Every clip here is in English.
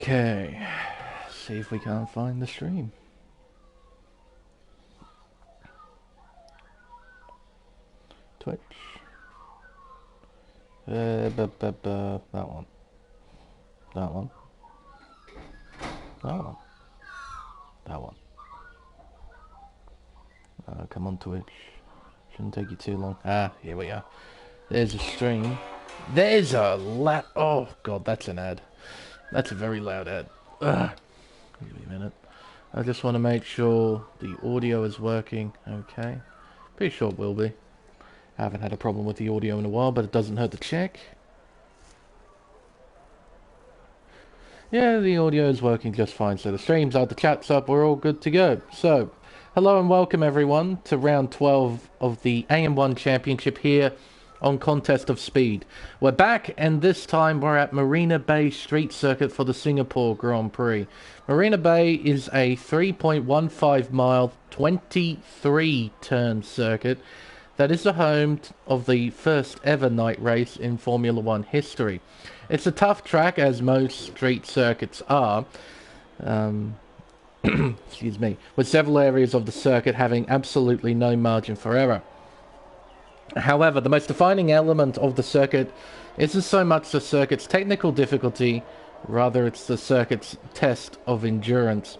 Okay, see if we can't find the stream. Twitch. That one. That one. That one. That one. Come on, Twitch. Shouldn't take you too long. Ah, here we are. There's a stream. There's a Oh, God, that's an ad. That's a very loud ad. Ugh. Give me a minute. I just want to make sure the audio is working. Okay. Pretty sure it will be. I haven't had a problem with the audio in a while, but it doesn't hurt to check. Yeah, the audio is working just fine, so the stream's up, the chat's up, we're all good to go. So, hello and welcome everyone to round 12 of the AM1 Championship here on Contest of Speed. We're back, and this time we're at Marina Bay Street Circuit for the Singapore Grand Prix. Marina Bay is a 3.15 mile, 23 turn circuit that is the home of the first ever night race in Formula One history. It's a tough track, as most street circuits are, excuse me, with several areas of the circuit having absolutely no margin for error. However, the most defining element of the circuit isn't so much the circuit's technical difficulty, rather it's the circuit's test of endurance.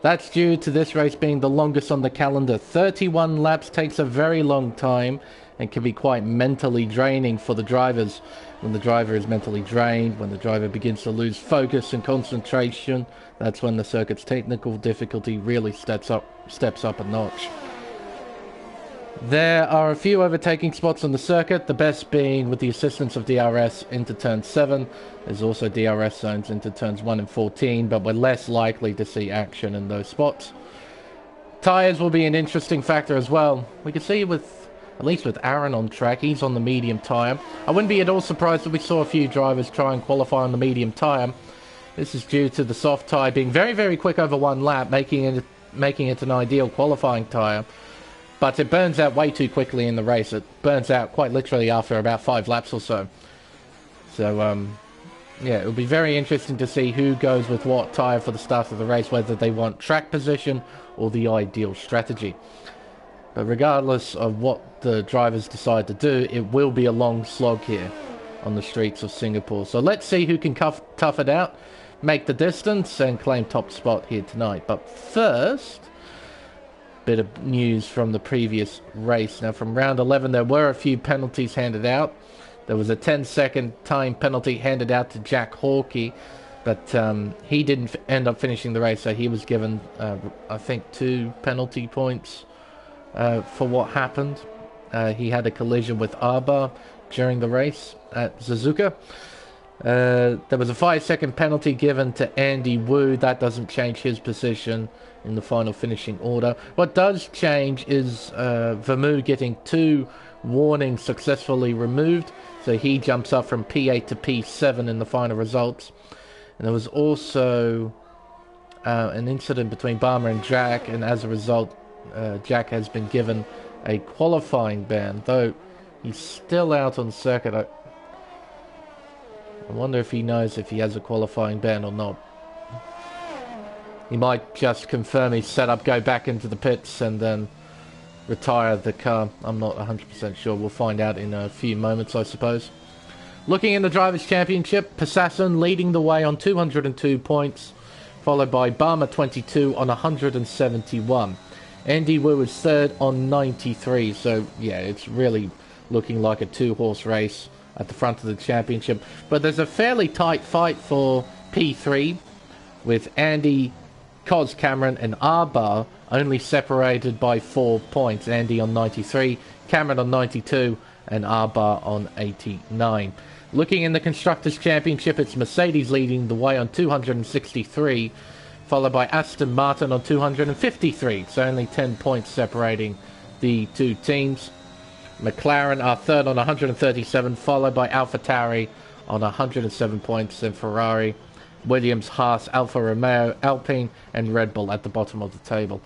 That's due to this race being the longest on the calendar. 31 laps takes a very long time and can be quite mentally draining for the drivers. When the driver is mentally drained, when the driver begins to lose focus and concentration, that's when the circuit's technical difficulty really steps up a notch. There are a few overtaking spots on the circuit, the best being with the assistance of DRS into turn 7. There's also DRS zones into turns 1 and 14, but we're less likely to see action in those spots. Tyres will be an interesting factor as well. We can see at least with Aaron on track, he's on the medium tyre. I wouldn't be at all surprised if we saw a few drivers try and qualify on the medium tyre. This is due to the soft tyre being very, very quick over one lap, making it an ideal qualifying tyre. But it burns out way too quickly in the race. It burns out quite literally after about 5 laps or so. So, yeah, it'll be very interesting to see who goes with what tyre for the start of the race, whether they want track position or the ideal strategy. But regardless of what the drivers decide to do, it will be a long slog here on the streets of Singapore. So let's see who can tough it out, make the distance, and claim top spot here tonight. But first, bit of news from the previous race. Now, from round 11, there were a few penalties handed out. There was a 10-second time penalty handed out to Jack Hawkey, but he didn't end up finishing the race, so he was given, I think, 2 penalty points for what happened. He had a collision with Arba during the race at Suzuka. There was a 5-second penalty given to Andy Wu. That doesn't change his position in the final finishing order. What does change is Vermeulen getting 2 warnings successfully removed, so he jumps up from P8 to P7 in the final results. And there was also an incident between Barmer and Jack, and as a result, Jack has been given a qualifying ban, though he's still out on circuit. I wonder if he knows if he has a qualifying ban or not. He might just confirm his setup, go back into the pits, and then retire the car. I'm not 100% sure. We'll find out in a few moments, I suppose. Looking in the Drivers' Championship, Passassin leading the way on 202 points, followed by Barmer 22 on 171. Andy Wu is third on 93, so yeah, it's really looking like a 2-horse race at the front of the championship. But there's a fairly tight fight for P3, with Andy, Cos Cameron and Arbar only separated by 4 points. Andy on 93, Cameron on 92, and Arbar on 89. Looking in the Constructors' Championship, it's Mercedes leading the way on 263, followed by Aston Martin on 253, so only 10 points separating the two teams. McLaren are third on 137, followed by AlphaTauri on 107 points, and Ferrari, Williams, Haas, Alfa Romeo, Alpine, and Red Bull at the bottom of the table.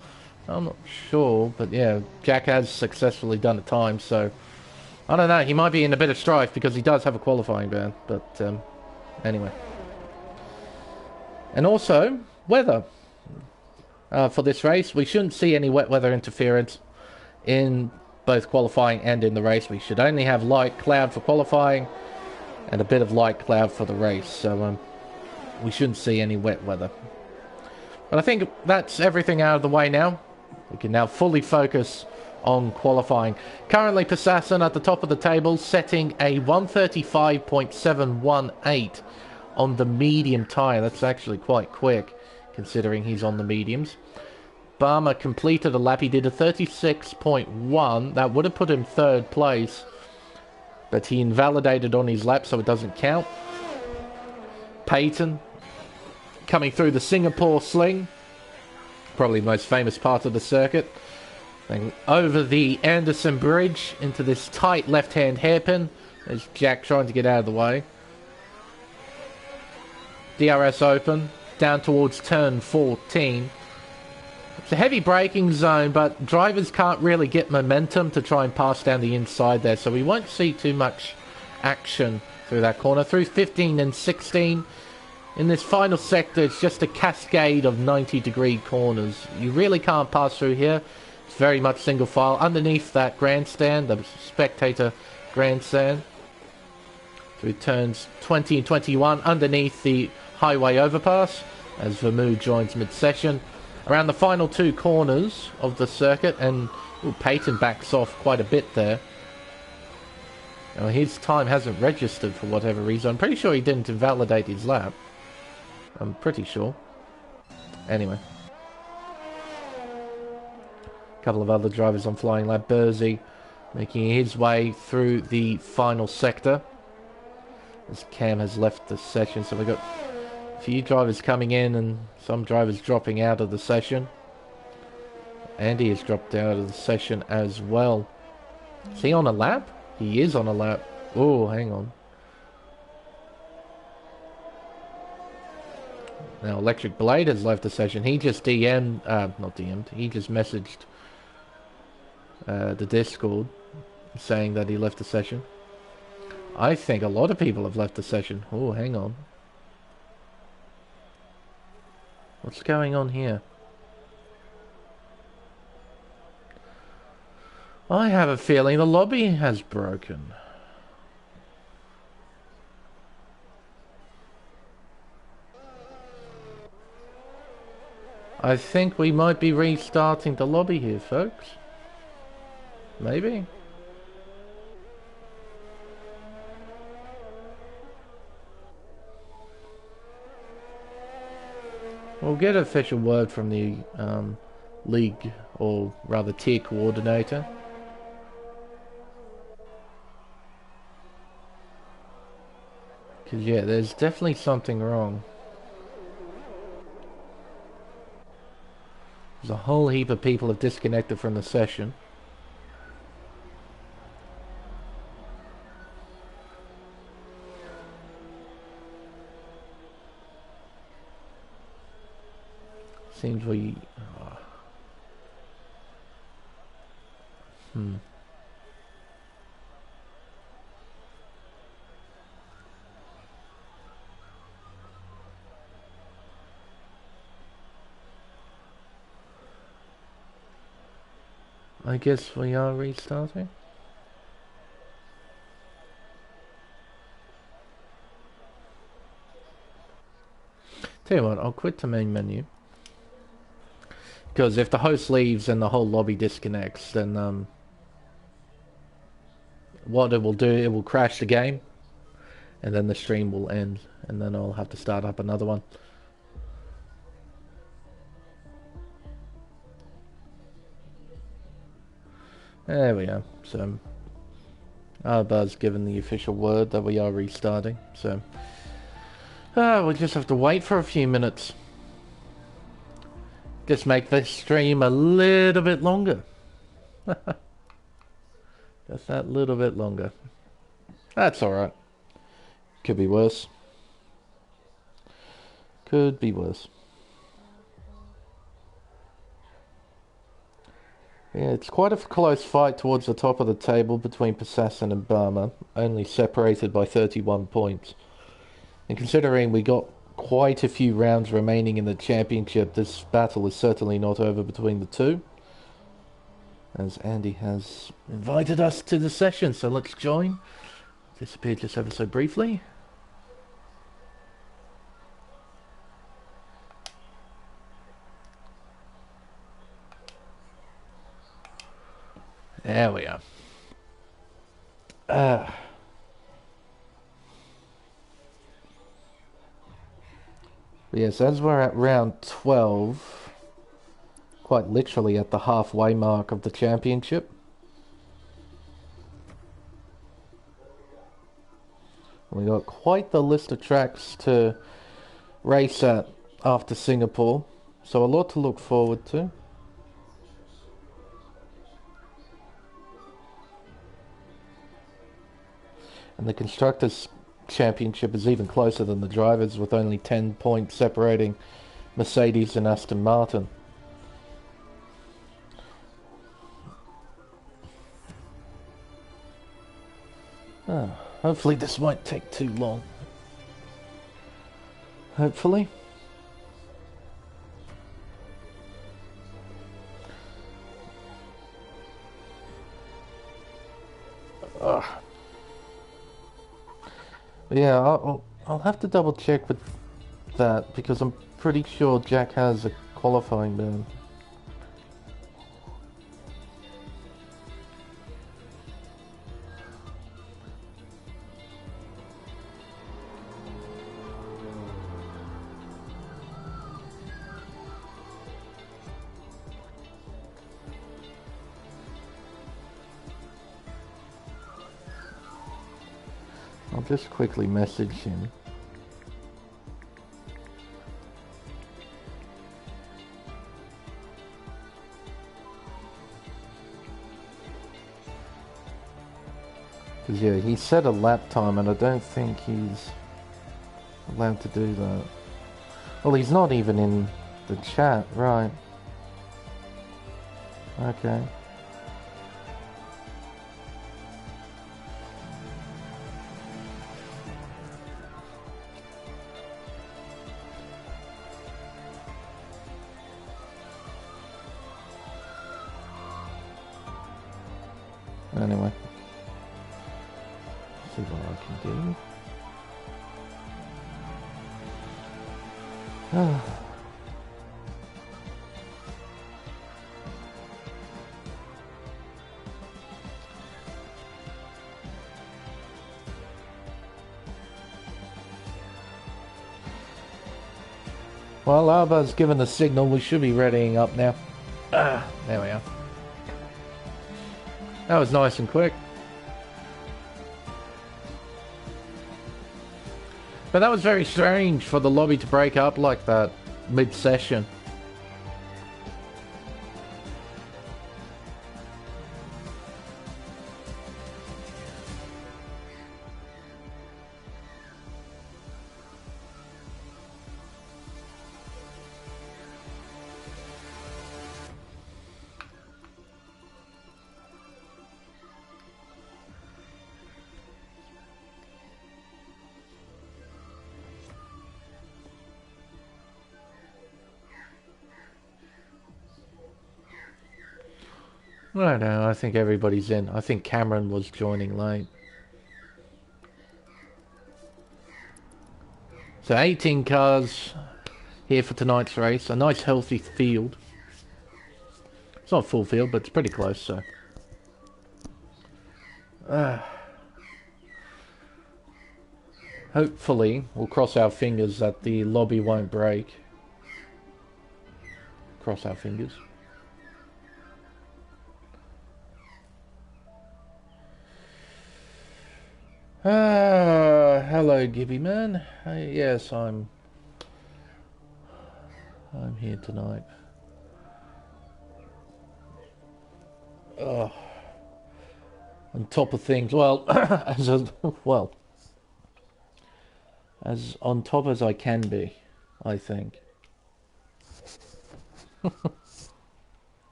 I'm not sure, but yeah, Jack has successfully done it times, so I don't know, he might be in a bit of strife because he does have a qualifying ban, but anyway. And also, weather. For this race, we shouldn't see any wet weather interference in both qualifying and in the race. We should only have light cloud for qualifying and a bit of light cloud for the race. So we shouldn't see any wet weather. But I think that's everything out of the way now. We can now fully focus on qualifying. Currently, Passassin at the top of the table, setting a 135.718 on the medium tyre. That's actually quite quick, considering he's on the mediums. Barmer completed a lap. He did a 36.1. That would have put him third place, but he invalidated on his lap, so it doesn't count. Peyton coming through the Singapore sling, probably the most famous part of the circuit. Then over the Anderson Bridge into this tight left-hand hairpin. There's Jack trying to get out of the way. DRS open, down towards turn 14. It's a heavy braking zone, but drivers can't really get momentum to try and pass down the inside there, so we won't see too much action through that corner. Through 15 and 16, in this final sector, it's just a cascade of 90-degree corners. You really can't pass through here. It's very much single file. Underneath that grandstand, the spectator grandstand, through turns 20 and 21, underneath the highway overpass, as Vermouth joins mid-session. Around the final two corners of the circuit, and Peyton backs off quite a bit there. Now, his time hasn't registered for whatever reason. I'm pretty sure he didn't invalidate his lap. I'm pretty sure. Anyway. A couple of other drivers on flying lap. Bursey making his way through the final sector, as Cam has left the session. So we've got a few drivers coming in and some drivers dropping out of the session. Andy has dropped out of the session as well. Is he on a lap? He is on a lap. Oh, hang on. Now, Electric Blade has left the session. He just DM'd, not DM'd, he just messaged the Discord saying that he left the session. I think a lot of people have left the session. Oh, hang on. What's going on here? I have a feeling the lobby has broken. I think we might be restarting the lobby here, folks. Maybe. We'll get an official word from the league, or rather tier coordinator. Because yeah, there's definitely something wrong. There's a whole heap of people have disconnected from the session. Seems we... I guess we are restarting. Tell you what, I'll quit the main menu. Because if the host leaves and the whole lobby disconnects, then what it will do, it will crash the game. And then the stream will end. And then I'll have to start up another one. There we are. So, Buzz given the official word that we are restarting. So, we'll just have to wait for a few minutes. Just make this stream a little bit longer. Just that little bit longer. That's alright. Could be worse. Could be worse. Yeah, it's quite a close fight towards the top of the table between Passassin and Barmer, only separated by 31 points. And considering we got quite a few rounds remaining in the championship. This battle is certainly not over between the two, as Andy has invited us to the session, so let's join. Disappeared just ever so briefly. There we are. Yes, as we're at round 12, quite literally at the halfway mark of the championship. We got quite the list of tracks to race at after Singapore, so a lot to look forward to. And the Constructors' Championship is even closer than the Drivers, with only 10 points separating Mercedes and Aston Martin. Hopefully this won't take too long. Hopefully. Yeah, I'll have to double check with that, because I'm pretty sure Jack has a qualifying ban. I'll just quickly message him. Because yeah, he set a lap time and I don't think he's allowed to do that. Well, he's not even in the chat, right? Okay. Anyway, see what I can do. Well, Alba's given the signal. We should be readying up now. There we are. That was nice and quick. But that was very strange for the lobby to break up like that mid-session. I don't know, I think everybody's in. I think Cameron was joining late. So 18 cars here for tonight's race. A nice healthy field. It's not a full field, but it's pretty close, so. Hopefully, we'll cross our fingers that the lobby won't break. Cross our fingers. Hello, Gibby man. Yes, I'm here tonight. On top of things, well, as on top as I can be, I think.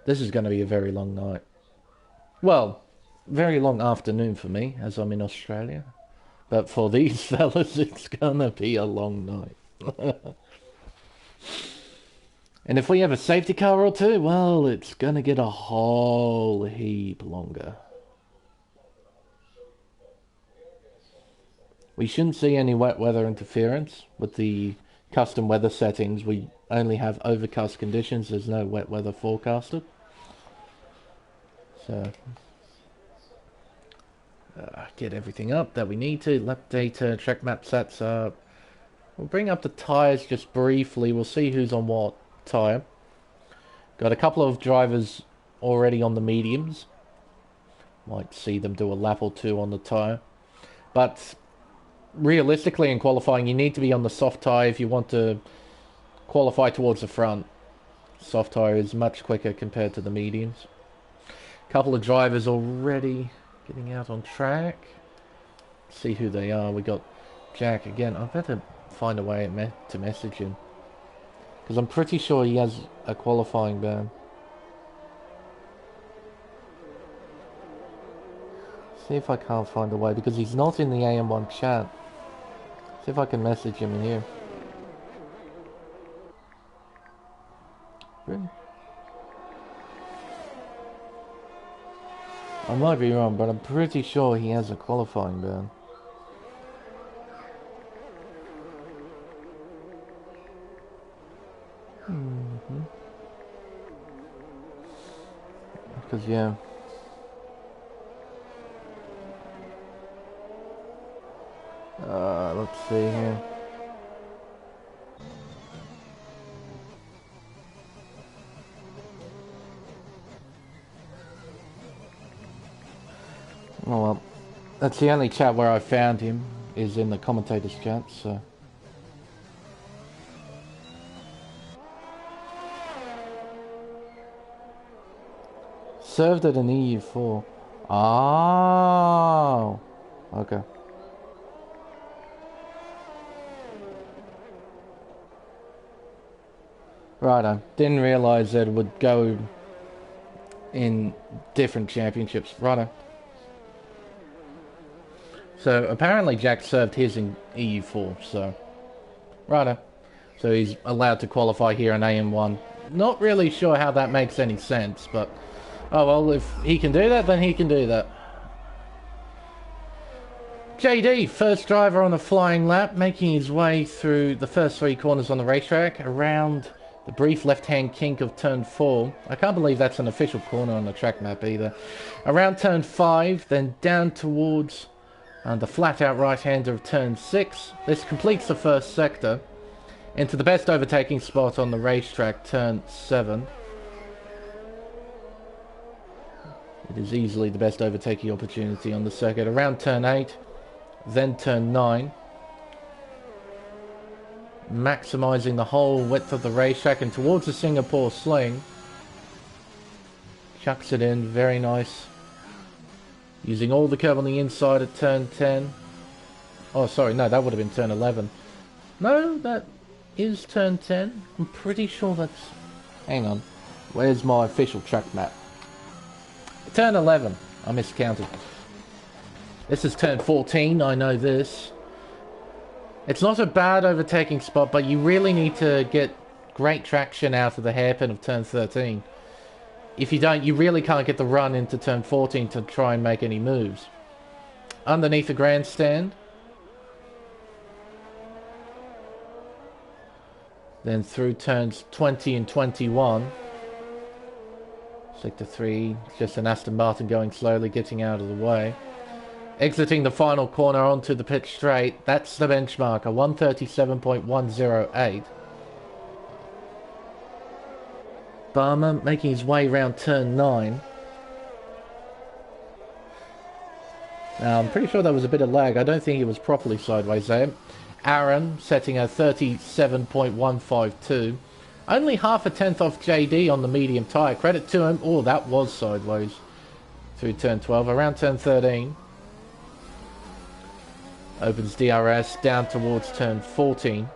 This is going to be a very long night. Well, very long afternoon for me, as I'm in Australia. But for these fellas, it's gonna be a long night. And if we have a safety car or two, well, it's gonna get a whole heap longer. We shouldn't see any wet weather interference with the custom weather settings. We only have overcast conditions. There's no wet weather forecasted. So, get everything up that we need to. Lap data, track map sets up. We'll bring up the tyres just briefly. We'll see who's on what tyre. Got a couple of drivers already on the mediums. Might see them do a lap or two on the tyre. But realistically in qualifying, you need to be on the soft tyre if you want to qualify towards the front. Soft tyre is much quicker compared to the mediums. Couple of drivers already getting out on track. See who they are. We got Jack again. I better find a way to message him, because I'm pretty sure he has a qualifying ban. See if I can't find a way, because he's not in the AM1 chat. See if I can message him in here. Really? I might be wrong, but I'm pretty sure he has a qualifying ban. Because, yeah. Let's see here. Oh well, that's the only chat where I found him, is in the commentators chat, so. Served at an EU4. Oh, okay. Righto. Didn't realise that it would go in different championships. Righto. So apparently Jack served his in EU4, so righto. So he's allowed to qualify here in AM1. Not really sure how that makes any sense, but oh well, if he can do that, then he can do that. JD, first driver on a flying lap, making his way through the first three corners on the racetrack, around the brief left-hand kink of turn 4. I can't believe that's an official corner on the track map either. Around turn 5, then down towards the flat-out right-hander of turn 6. This completes the first sector. Into the best overtaking spot on the racetrack, turn 7. It is easily the best overtaking opportunity on the circuit. Around turn 8, then turn 9. Maximising the whole width of the racetrack and towards the Singapore sling. Chucks it in, very nice. Using all the curve on the inside at turn 10. Oh, sorry, no, that would have been turn 11. No, that is turn 10. I'm pretty sure that's... Hang on. Where's my official track map? Turn 11. I miscounted. This is turn 14, I know this. It's not a bad overtaking spot, but you really need to get great traction out of the hairpin of turn 13. If you don't, you really can't get the run into turn 14 to try and make any moves. Underneath the grandstand. Then through turns 20 and 21. Sector 3, just an Aston Martin going slowly, getting out of the way. Exiting the final corner onto the pit straight. That's the benchmark, a 137.108. Barmer making his way around turn 9. Now, I'm pretty sure there was a bit of lag. I don't think he was properly sideways there. Aaron setting a 37.152. Only half a tenth off JD on the medium tyre. Credit to him. Oh, that was sideways through turn 12. Around turn 13. Opens DRS down towards turn 14.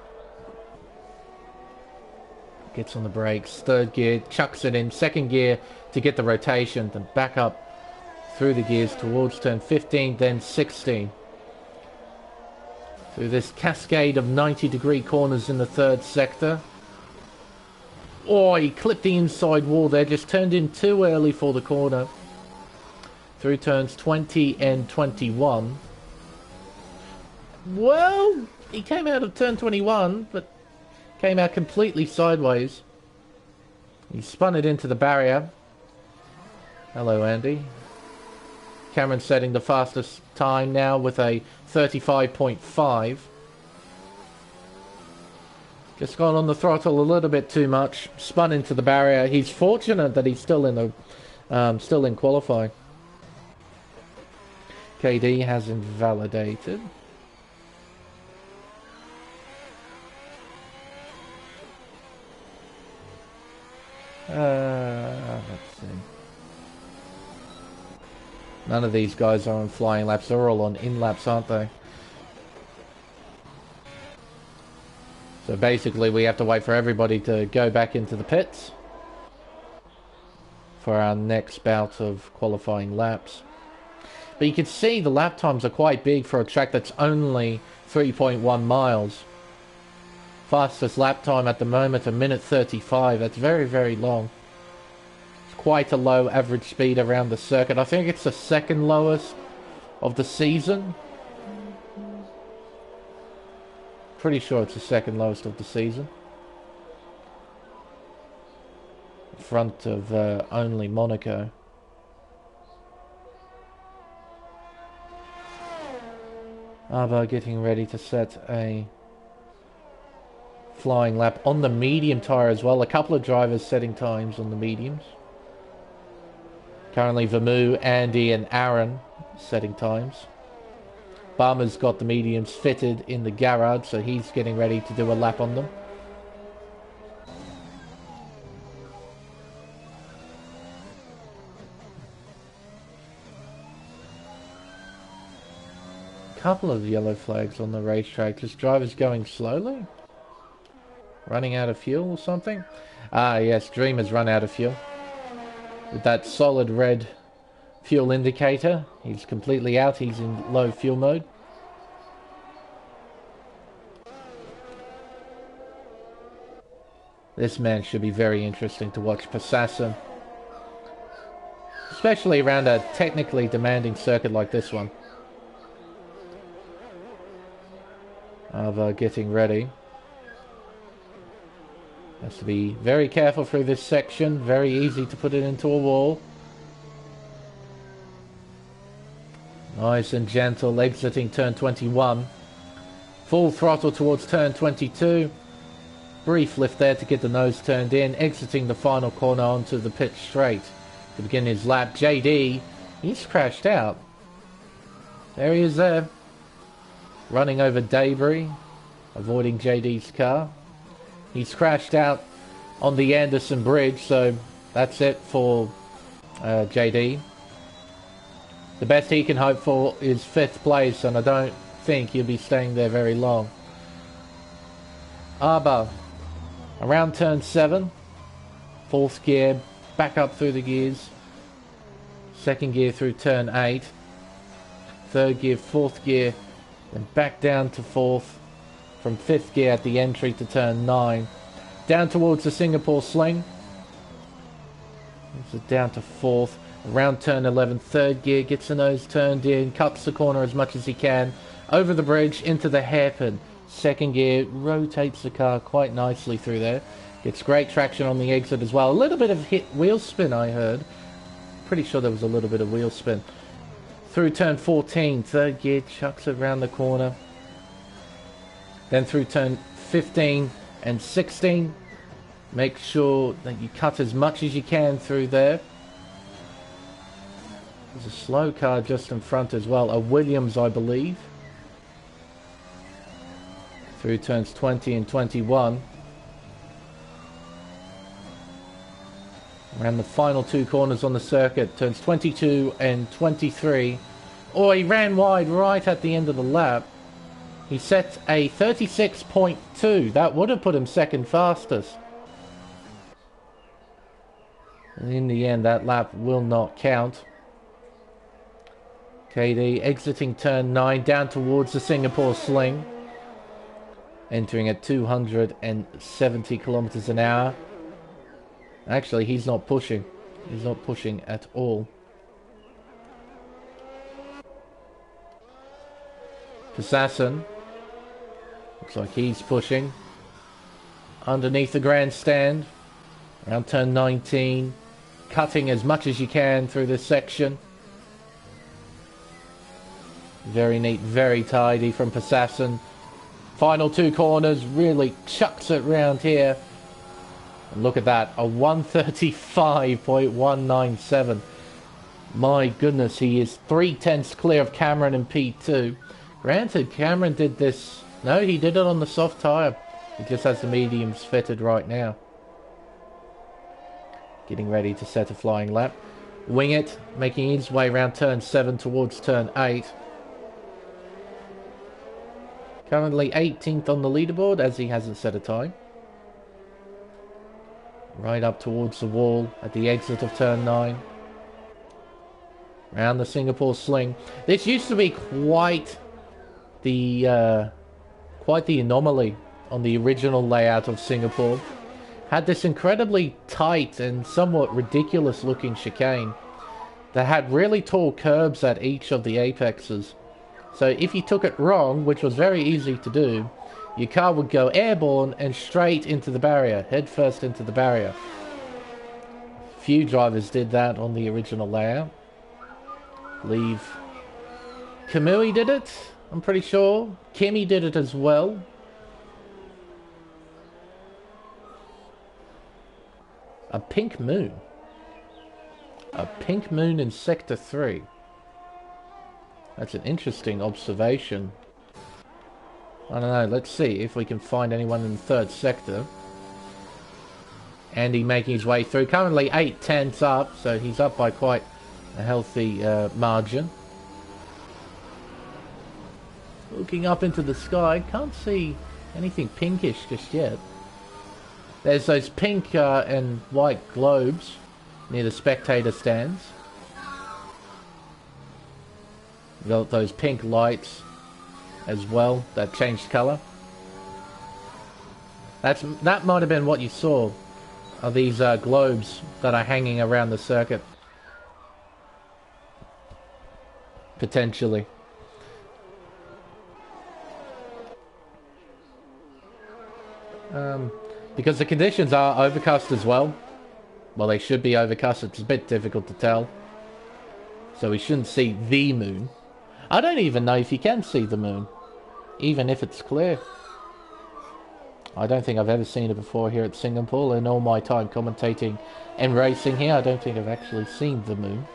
Gets on the brakes. Third gear. Chucks it in. Second gear to get the rotation. Then back up through the gears towards turn 15, then 16. Through this cascade of 90-degree corners in the third sector. Oh, he clipped the inside wall there, just turned in too early for the corner. Through turns 20 and 21. Well, he came out of turn 21, but came out completely sideways. He spun it into the barrier. Hello, Andy. Cameron setting the fastest time now with a 35.5. Just gone on the throttle a little bit too much. Spun into the barrier. He's fortunate that he's still in qualifying. KD has invalidated. Let's see. None of these guys are on flying laps. They're all on in laps, aren't they? So basically we have to wait for everybody to go back into the pits for our next bout of qualifying laps. But you can see the lap times are quite big for a track that's only 3.1 miles. Fastest lap time at the moment, 1:35. That's very, very long. It's quite a low average speed around the circuit. I think it's the second lowest of the season. Pretty sure it's the second lowest of the season. In front of only Monaco. Arba getting ready to set a flying lap on the medium tyre as well. A couple of drivers setting times on the mediums. Currently Vamu, Andy and Aaron setting times. Barmer's got the mediums fitted in the garage, so he's getting ready to do a lap on them. Couple of yellow flags on the racetrack. This driver's going slowly? Running out of fuel or something? Ah, yes, Dream has run out of fuel. With that solid red fuel indicator, he's completely out. He's in low fuel mode. This man should be very interesting to watch. Passassa. Especially around a technically demanding circuit like this one. Of getting ready. Has to be very careful through this section. Very easy to put it into a wall. Nice and gentle, exiting turn 21. Full throttle towards turn 22. Brief lift there to get the nose turned in. Exiting the final corner onto the pit straight to begin his lap. JD, he's crashed out. There he is there. Running over debris, avoiding JD's car. He's crashed out on the Anderson Bridge, so that's it for JD. The best he can hope for is 5th place, and I don't think he'll be staying there very long. Arba, around turn 7, 4th gear, back up through the gears. 2nd gear through turn 8. 3rd gear, 4th gear, then back down to 4th. From 5th gear at the entry to turn 9. Down towards the Singapore sling. So down to 4th. Around turn 11, 3rd gear, gets the nose turned in, cuts the corner as much as he can. Over the bridge, into the hairpin. 2nd gear, rotates the car quite nicely through there. Gets great traction on the exit as well. A little bit of hit wheel spin, I heard. Pretty sure there was a little bit of wheel spin. Through turn 14, 3rd gear, chucks it around the corner. Then through turn 15 and 16, make sure that you cut as much as you can through there. There's a slow car just in front as well, a Williams I believe. Through turns 20 and 21. Around the final 2 corners on the circuit, turns 22 and 23. Oh, he ran wide right at the end of the lap. He set a 36.2. That would have put him 2nd fastest. And in the end, that lap will not count. KD exiting turn 9 down towards the Singapore sling. Entering at 270 kilometers an hour. Actually, he's not pushing. He's not pushing at all. Assassin. Looks like he's pushing. Underneath the grandstand. Around turn 19. Cutting as much as you can through this section. Very neat, very tidy from Assassin. Final 2 corners, really chucks it round here. And look at that, a 135.197. My goodness, he is 3/10 clear of Cameron in P2. Granted, Cameron did this... No, he did it on the soft tyre. He just has the mediums fitted right now. Getting ready to set a flying lap. Wing it, making his way around turn 7 towards turn 8. Currently 18th on the leaderboard as he hasn't set a time. Right up towards the wall at the exit of turn 9. Round the Singapore sling. This used to be quite the anomaly on the original layout of Singapore. Had this incredibly tight and somewhat ridiculous looking chicane that had really tall curbs at each of the apexes. So if you took it wrong, which was very easy to do, your car would go airborne and straight into the barrier, head first into the barrier. Few drivers did that on the original layout. I believe Kamui did it, I'm pretty sure. Kimi did it as well. A pink moon. A pink moon in Sector 3. That's an interesting observation. I don't know, let's see if we can find anyone in the 3rd sector. Andy making his way through. Currently 8/10 up, so he's up by quite a healthy margin. Looking up into the sky, can't see anything pinkish just yet. There's those pink and white globes near the spectator stands. Got those pink lights as well that changed colour. That might have been what you saw, are these globes that are hanging around the circuit. Potentially. Because the conditions are overcast as well. Well, they should be overcast. It's a bit difficult to tell. So we shouldn't see the moon. I don't even know if you can see the moon, even if it's clear. I don't think I've ever seen it before here at Singapore. In all my time commentating and racing here, I don't think I've actually seen the moon.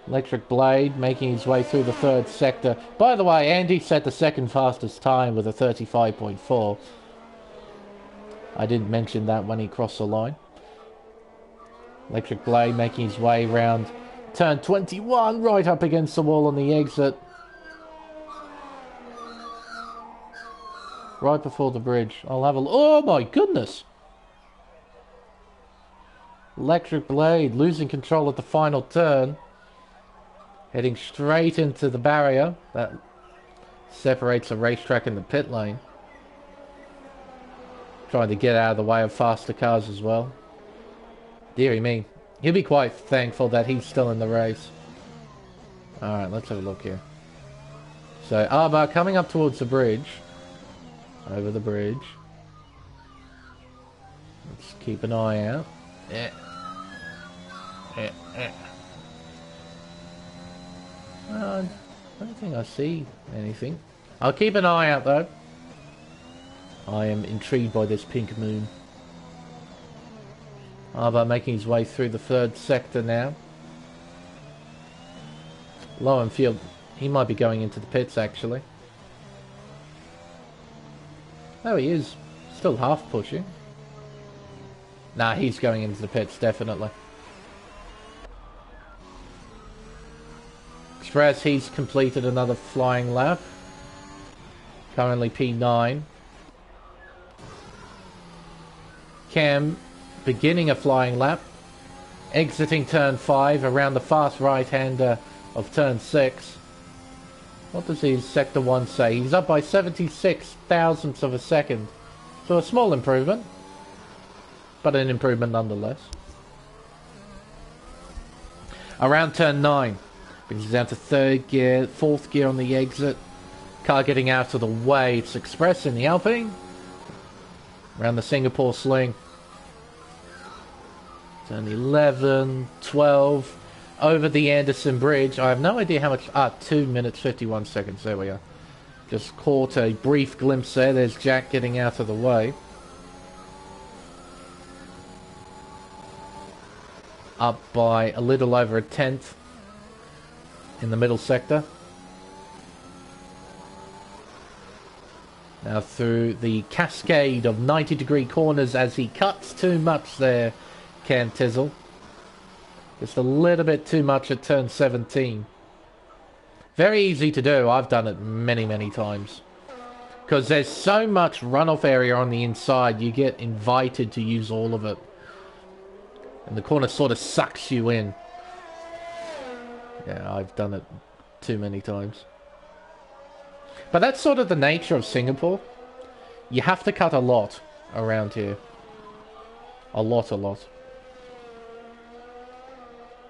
Electric Blade making his way through the 3rd sector. By the way, Andy set the 2nd fastest time with a 35.4. I didn't mention that when he crossed the line. Electric Blade making his way around turn 21, right up against the wall on the exit. Right before the bridge. I'll have a look. Oh my goodness! Electric Blade losing control at the final turn. Heading straight into the barrier that separates the racetrack and the pit lane. Trying to get out of the way of faster cars as well. Deary me. He'll be quite thankful that he's still in the race. Alright, let's have a look here. So, Arba coming up towards the bridge. Over the bridge. Let's keep an eye out. I don't think I see anything. I'll keep an eye out though. I am intrigued by this pink moon. Arba making his way through the 3rd sector now. Low and field. He might be going into the pits actually. Oh, he is. Still half pushing. Nah, he's going into the pits, definitely. Express, he's completed another flying lap. Currently P9. Cam beginning a flying lap. Exiting turn 5 around the fast right-hander of turn 6. What does his sector 1 say? He's up by 76 thousandths of a second. So a small improvement, but an improvement nonetheless. Around turn 9, brings us down to 3rd gear, 4th gear on the exit. Car getting out of the way. It's Express in the Alpine. Around the Singapore sling. Turn 11, 12, over the Anderson Bridge. I have no idea how much... 2 minutes 51 seconds. There we are. Just caught a brief glimpse there. There's Jack getting out of the way. Up by a little over a tenth in the middle sector. Now through the cascade of 90-degree corners as he cuts too much there, Cam Tizzle. Just a little bit too much at turn 17. Very easy to do. I've done it many, many times. Because there's so much runoff area on the inside, you get invited to use all of it. And the corner sort of sucks you in. Yeah, I've done it too many times. But that's sort of the nature of Singapore. You have to cut a lot around here. A lot.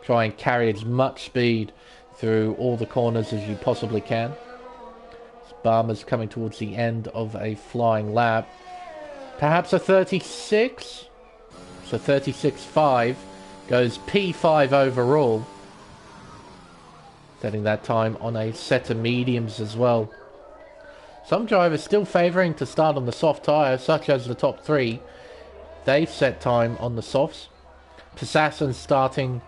Try and carry as much speed through all the corners as you possibly can. Barmer's coming towards the end of a flying lap. Perhaps a 36? So 36.5 goes P5 overall. Setting that time on a set of mediums as well. Some drivers still favouring to start on the soft tyre, such as the top 3. They've set time on the softs. Passassin starting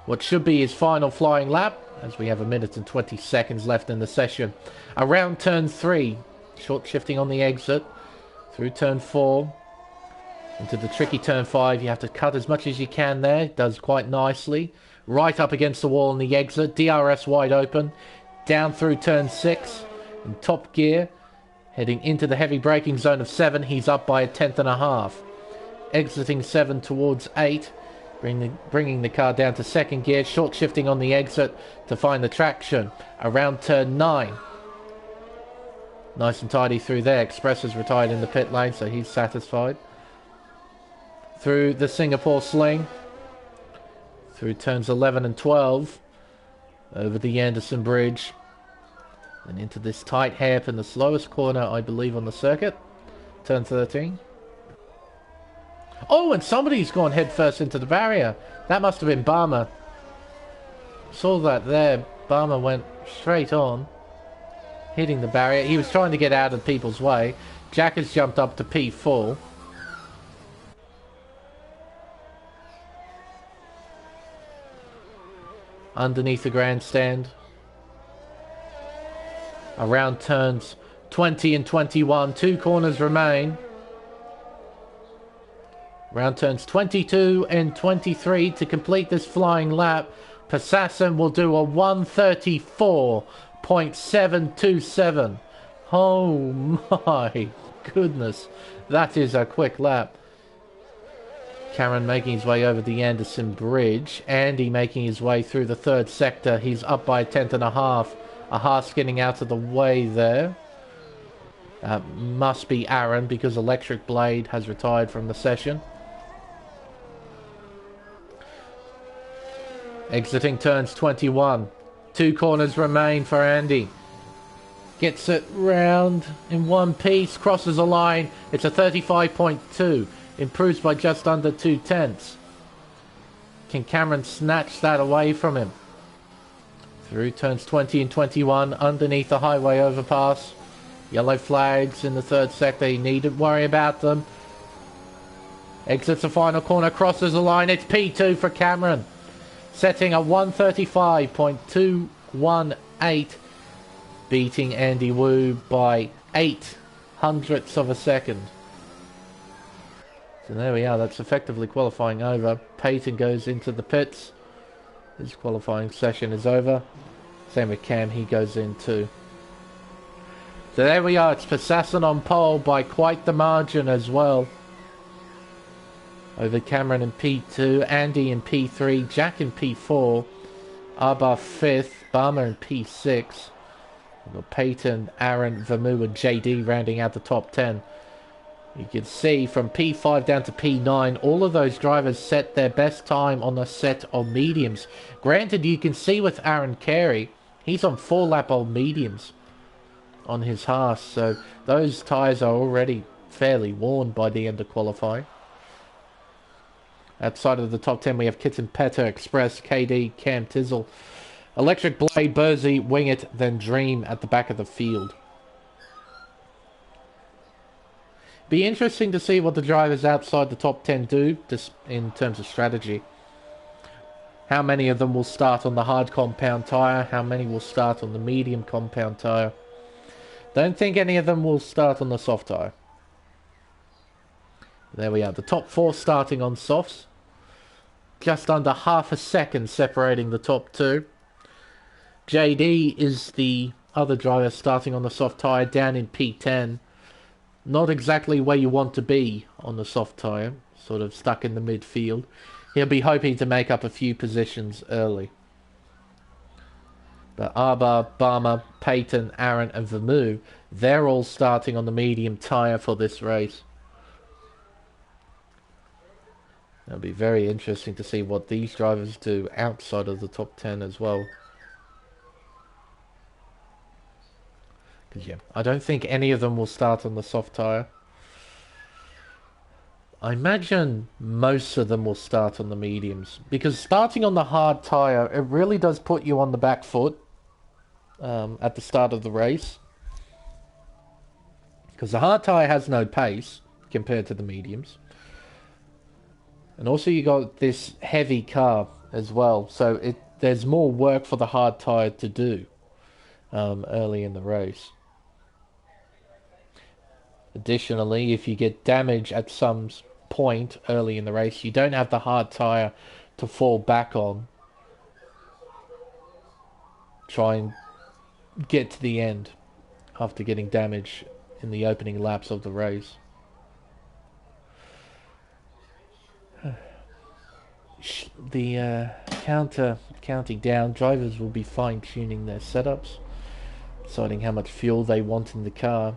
what should be his final flying lap, as we have 1 minute and 20 seconds left in the session. Around turn 3, short shifting on the exit. Through turn 4. Into the tricky turn 5, you have to cut as much as you can there. It does quite nicely. Right up against the wall in the exit. DRS wide open. Down through turn 6. In top gear. Heading into the heavy braking zone of 7. He's up by a tenth and a half. Exiting 7 towards 8. Bringing the car down to 2nd gear. Short shifting on the exit to find the traction. Around turn 9. Nice and tidy through there. Express is retired in the pit lane, so he's satisfied. Through the Singapore sling. Through turns 11 and 12. Over the Anderson Bridge. And into this tight hairpin, the slowest corner, I believe, on the circuit. Turn 13. Oh, and somebody's gone headfirst into the barrier. That must have been Barmer. Saw that there. Barmer went straight on. Hitting the barrier. He was trying to get out of people's way. Jack has jumped up to P4. Underneath the grandstand. Around turns 20 and 21. 2 corners remain. Around turns 22 and 23 to complete this flying lap. Passassin will do a 134.727. Oh my goodness. That is a quick lap. Cameron making his way over the Anderson Bridge. Andy making his way through the 3rd sector. He's up by a tenth and a half. A Haas getting out of the way there. Must be Aaron because Electric Blade has retired from the session. Exiting turns 21. 2 corners remain for Andy. Gets it round in one piece. Crosses a line. It's a 35.2. Improves by just under 2 tenths. Can Cameron snatch that away from him? Through turns 20 and 21. Underneath the highway overpass. Yellow flags in the 3rd sector. You needn't worry about them. Exits the final corner. Crosses the line. It's P2 for Cameron. Setting a 135.218. Beating Andy Wu by 0.08 of a second. So there we are. That's effectively qualifying over. Peyton goes into the pits. His qualifying session is over. Same with Cam. He goes in too. So there we are. It's Passassin on pole by quite the margin as well. over Cameron in P2, Andy in P3, Jack in P4, Arbar 5th, Barmer in P6. We've got Peyton, Aaron, Vermu and JD rounding out the top 10. You can see from P5 down to P9, all of those drivers set their best time on a set of mediums. Granted, you can see with Aaron Carey, he's on 4-lap old mediums on his Haas, so those tyres are already fairly worn by the end of qualifying. Outside of the top 10, we have Kitten Petter, Express, KD, Cam Tizzle, Electric Blade, Bursey, Wing It, then Dream at the back of the field. Be interesting to see what the drivers outside the top 10 do, just in terms of strategy. How many of them will start on the hard compound tyre? How many will start on the medium compound tyre? Don't think any of them will start on the soft tyre. There we are, the top 4 starting on softs. Just under half a second separating the top 2. JD is the other driver starting on the soft tyre down in P10. Not exactly where you want to be on the soft tyre, sort of stuck in the midfield. He'll be hoping to make up a few positions early. But Arbar, Barmer, Peyton, Aaron and Vermu, they're all starting on the medium tyre for this race. It'll be very interesting to see what these drivers do outside of the top 10 as well. Because, yeah, I don't think any of them will start on the soft tyre. I imagine most of them will start on the mediums. Because starting on the hard tyre, it really does put you on the back foot at the start of the race. Because the hard tyre has no pace compared to the mediums. And also you got this heavy car as well, so there's more work for the hard tyre to do early in the race. Additionally, if you get damage at some point early in the race, you don't have the hard tyre to fall back on. Try and get to the end after getting damage in the opening laps of the race. The counting down, drivers will be fine-tuning their setups, deciding how much fuel they want in the car.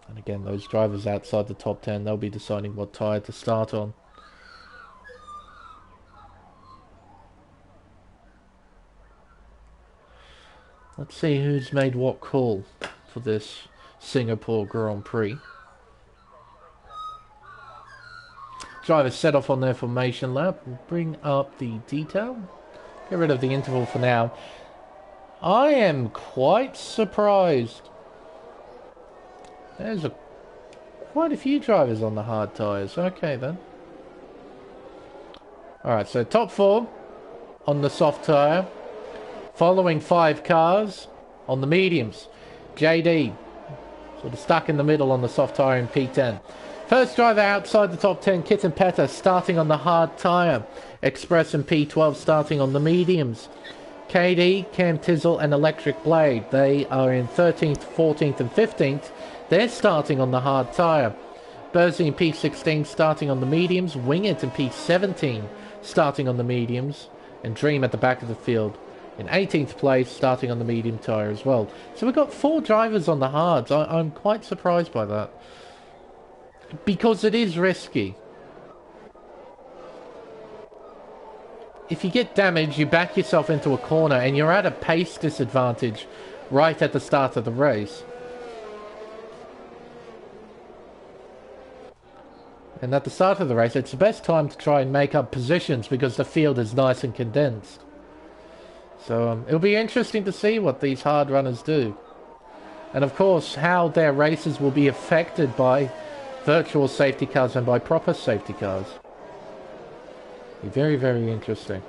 And again, those drivers outside the top 10, they'll be deciding what tyre to start on. Let's see who's made what call for this Singapore Grand Prix. Drivers set off on their formation lap. We'll bring up the detail. Get rid of the interval for now. I am quite surprised. There's quite a few drivers on the hard tyres. Okay then. Alright, so top 4 on the soft tyre. Following 5 cars on the mediums. JD sort of stuck in the middle on the soft tyre in P10. First driver outside the top 10, Kitten Petter, starting on the hard tyre. Express and P12 starting on the mediums. KD, Cam Tizzle and Electric Blade, they are in 13th, 14th and 15th. They're starting on the hard tyre. Bursey in P16 starting on the mediums. Wing It in P17 starting on the mediums. And Dream at the back of the field in 18th place starting on the medium tyre as well. So we've got 4 drivers on the hards. I'm quite surprised by that. Because it is risky. If you get damaged, you back yourself into a corner and you're at a pace disadvantage right at the start of the race. And at the start of the race, it's the best time to try and make up positions because the field is nice and condensed. So it'll be interesting to see what these hard runners do. And of course, how their races will be affected by virtual safety cars and by proper safety cars. Be very, very interesting.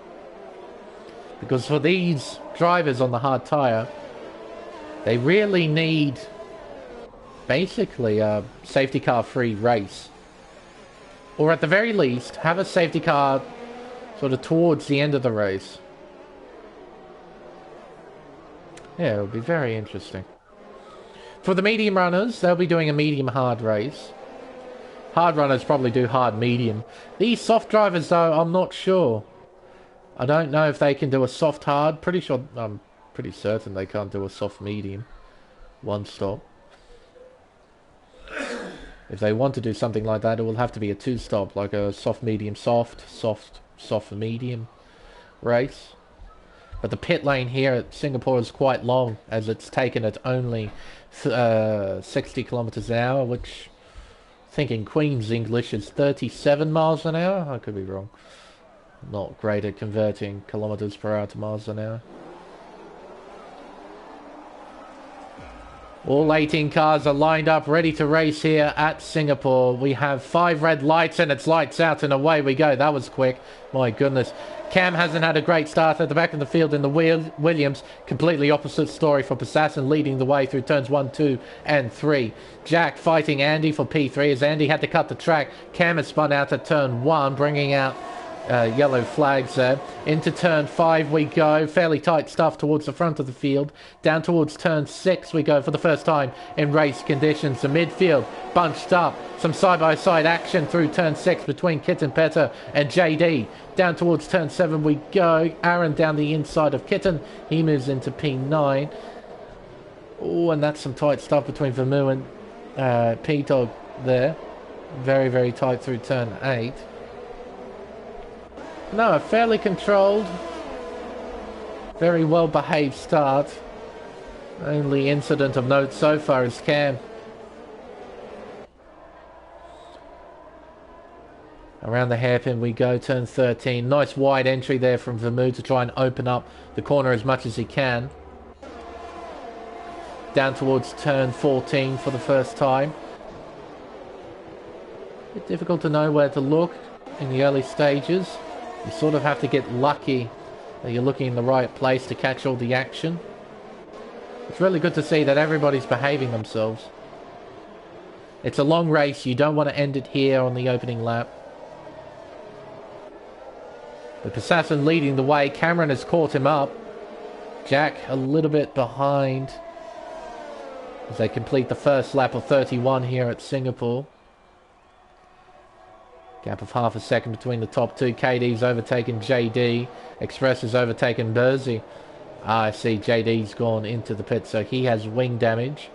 Because for these drivers on the hard tyre, they really need basically a safety car free race. Or at the very least, have a safety car sort of towards the end of the race. Yeah, it'll be very interesting. For the medium runners, they'll be doing a medium hard race. Hard runners probably do hard medium. These soft drivers, though, I'm not sure. I don't know if they can do a soft hard. I'm pretty certain they can't do a soft medium. One stop. If they want to do something like that, it will have to be a two-stop, like a soft, medium, soft, soft, soft, medium race. But the pit lane here at Singapore is quite long, as it's taken at only 60 kilometers an hour, which I think in Queen's English is 37 miles an hour. I could be wrong. Not great at converting kilometers per hour to miles an hour. All 18 cars are lined up, ready to race here at Singapore. We have 5 red lights and it's lights out and away we go. That was quick. My goodness. Cam hasn't had a great start at the back of the field in the Williams. Completely opposite story for Passassin, leading the way through turns 1, 2 and 3. Jack fighting Andy for P3 as Andy had to cut the track. Cam has spun out at turn 1, bringing out yellow flags there. Into turn 5 we go. Fairly tight stuff towards the front of the field. Down towards turn 6 we go for the first time in race conditions. The midfield bunched up. Some side-by-side action through turn 6 between Kitten Petter and JD. Down towards turn 7 we go. Aaron down the inside of Kitten. He moves into P9. Oh, and that's some tight stuff between Vermu and P-Dog there. Very, very tight through turn 8. No, a fairly controlled, very well behaved start. Only incident of note so far is Cam. Around the hairpin we go, turn 13. Nice wide entry there from Vermu to try and open up the corner as much as he can. Down towards turn 14 for the first time. A bit difficult to know where to look in the early stages. You sort of have to get lucky that you're looking in the right place to catch all the action. It's really good to see that everybody's behaving themselves. It's a long race. You don't want to end it here on the opening lap. The Passassin leading the way. Cameron has caught him up. Jack a little bit behind as they complete the first lap of 31 here at Singapore. Gap of half a second between the top two. KD's overtaken JD. Express has overtaken Bursey. I see JD's gone into the pit, so he has wing damage.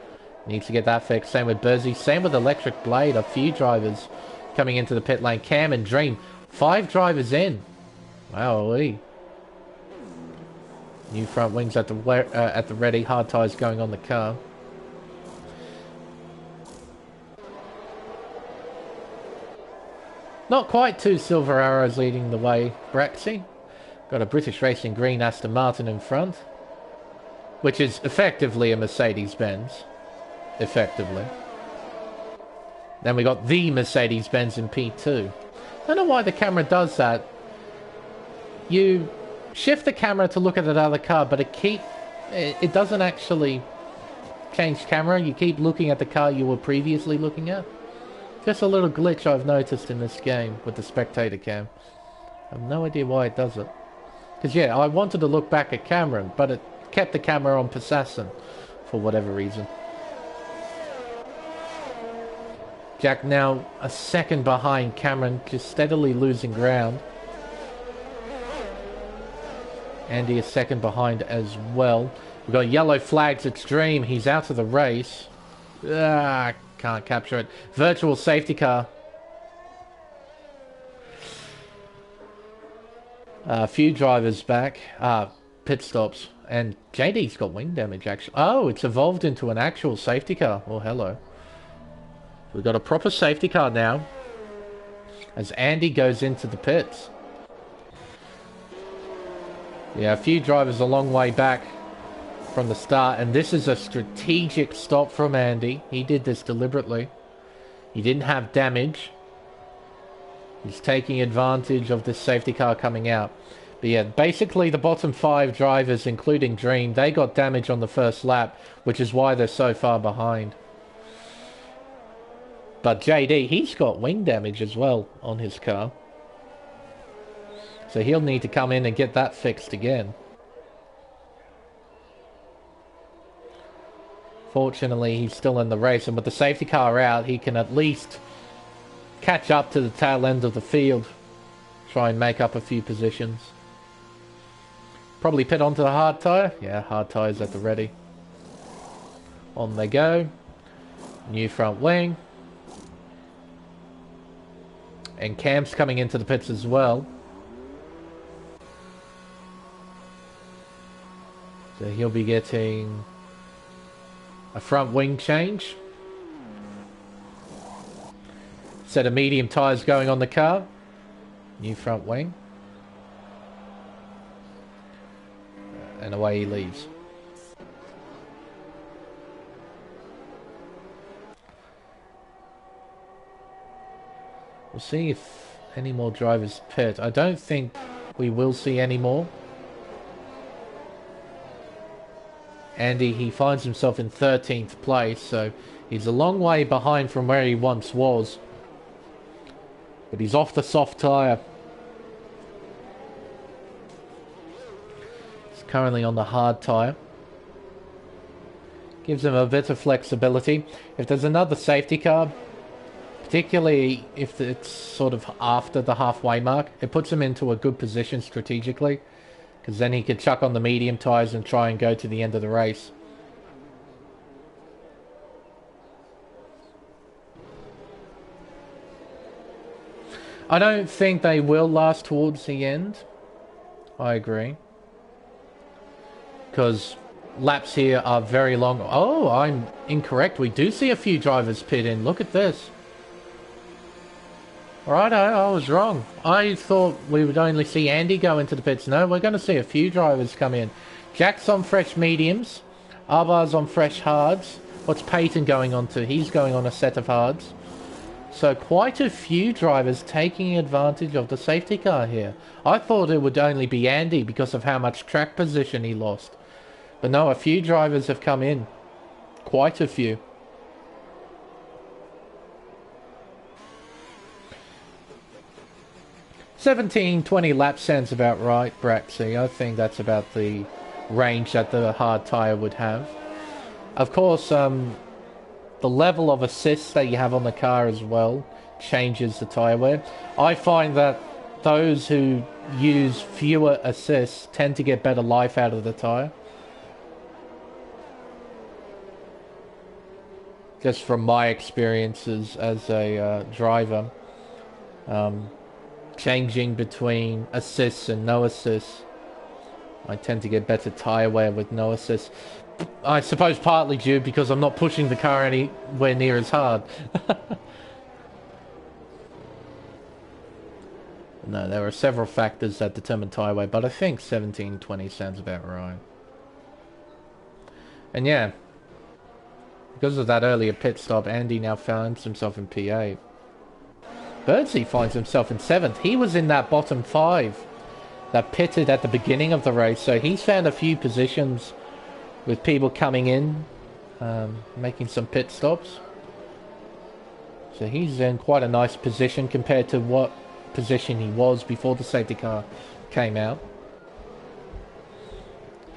Needs to get that fixed. Same with Bursey. Same with Electric Blade. A few drivers coming into the pit lane. Cam and Dream. 5 drivers in. Wow-wee. New front wings at the ready. Hard tyres going on the car. Not quite 2 silver arrows leading the way, Braxy. Got a British Racing Green Aston Martin in front, which is effectively a Mercedes-Benz. Effectively. Then we got the Mercedes-Benz in P2. I don't know why the camera does that. You shift the camera to look at another car, but it doesn't actually change camera. You keep looking at the car you were previously looking at. Just a little glitch I've noticed in this game with the spectator cam. I have no idea why it does it. Because yeah, I wanted to look back at Cameron, but it kept the camera on Passassin for whatever reason. Jack now a second behind Cameron, just steadily losing ground. Andy a second behind as well. We've got yellow flags, it's Dream, he's out of the race. Can't capture it. Virtual safety car. A few drivers back. Pit stops. And JD's got wing damage, actually. Oh, it's evolved into an actual safety car. Oh, hello. We've got a proper safety car now. As Andy goes into the pits. Yeah, a few drivers a long way back from the start, and this is a strategic stop from Andy. He did this deliberately. He didn't have damage. He's taking advantage of this safety car coming out. But yeah, basically the bottom 5 drivers, including Dream, they got damage on the first lap, which is why they're so far behind. But JD, he's got wing damage as well on his car. So he'll need to come in and get that fixed again. Fortunately, he's still in the race, and with the safety car out, he can at least catch up to the tail end of the field. Try and make up a few positions. Probably pit onto the hard tyre. Yeah, hard tyres at the ready. On they go. New front wing. And Cam's coming into the pits as well. So he'll be getting a front wing change. Set of medium tyres going on the car. New front wing. And away he leaves. We'll see if any more drivers pit. I don't think we will see any more. Andy, he finds himself in 13th place, so he's a long way behind from where he once was. But he's off the soft tyre. He's currently on the hard tyre. Gives him a bit of flexibility. If there's another safety car, particularly if it's sort of after the halfway mark, it puts him into a good position strategically, because then he could chuck on the medium tyres and try and go to the end of the race. I don't think they will last towards the end. I agree. Because laps here are very long. Oh, I'm incorrect. We do see a few drivers pit in. Look at this. Right, I was wrong. I thought we would only see Andy go into the pits. No, we're going to see a few drivers come in. Jack's on fresh mediums. Arbar's on fresh hards. What's Peyton going on to? He's going on a set of hards. So quite a few drivers taking advantage of the safety car here. I thought it would only be Andy because of how much track position he lost. But no, a few drivers have come in. Quite a few. $17-20 laps sounds about right, Braxy. I think that's about the range that the hard tyre would have. Of course, the level of assist that you have on the car as well changes the tyre wear. I find that those who use fewer assists tend to get better life out of the tyre. Just from my experiences as a driver. Changing between assists and no assists, I tend to get better tyre wear with no assists. I suppose partly due because I'm not pushing the car anywhere near as hard. No, there are several factors that determine tyre wear, but I think 17-20 sounds about right. And yeah, because of that earlier pit stop, Andy now finds himself in P8. Birdsey finds himself in 7th. He was in that bottom 5 that pitted at the beginning of the race. So he's found a few positions with people coming in, making some pit stops. So he's in quite a nice position compared to what position he was before the safety car came out.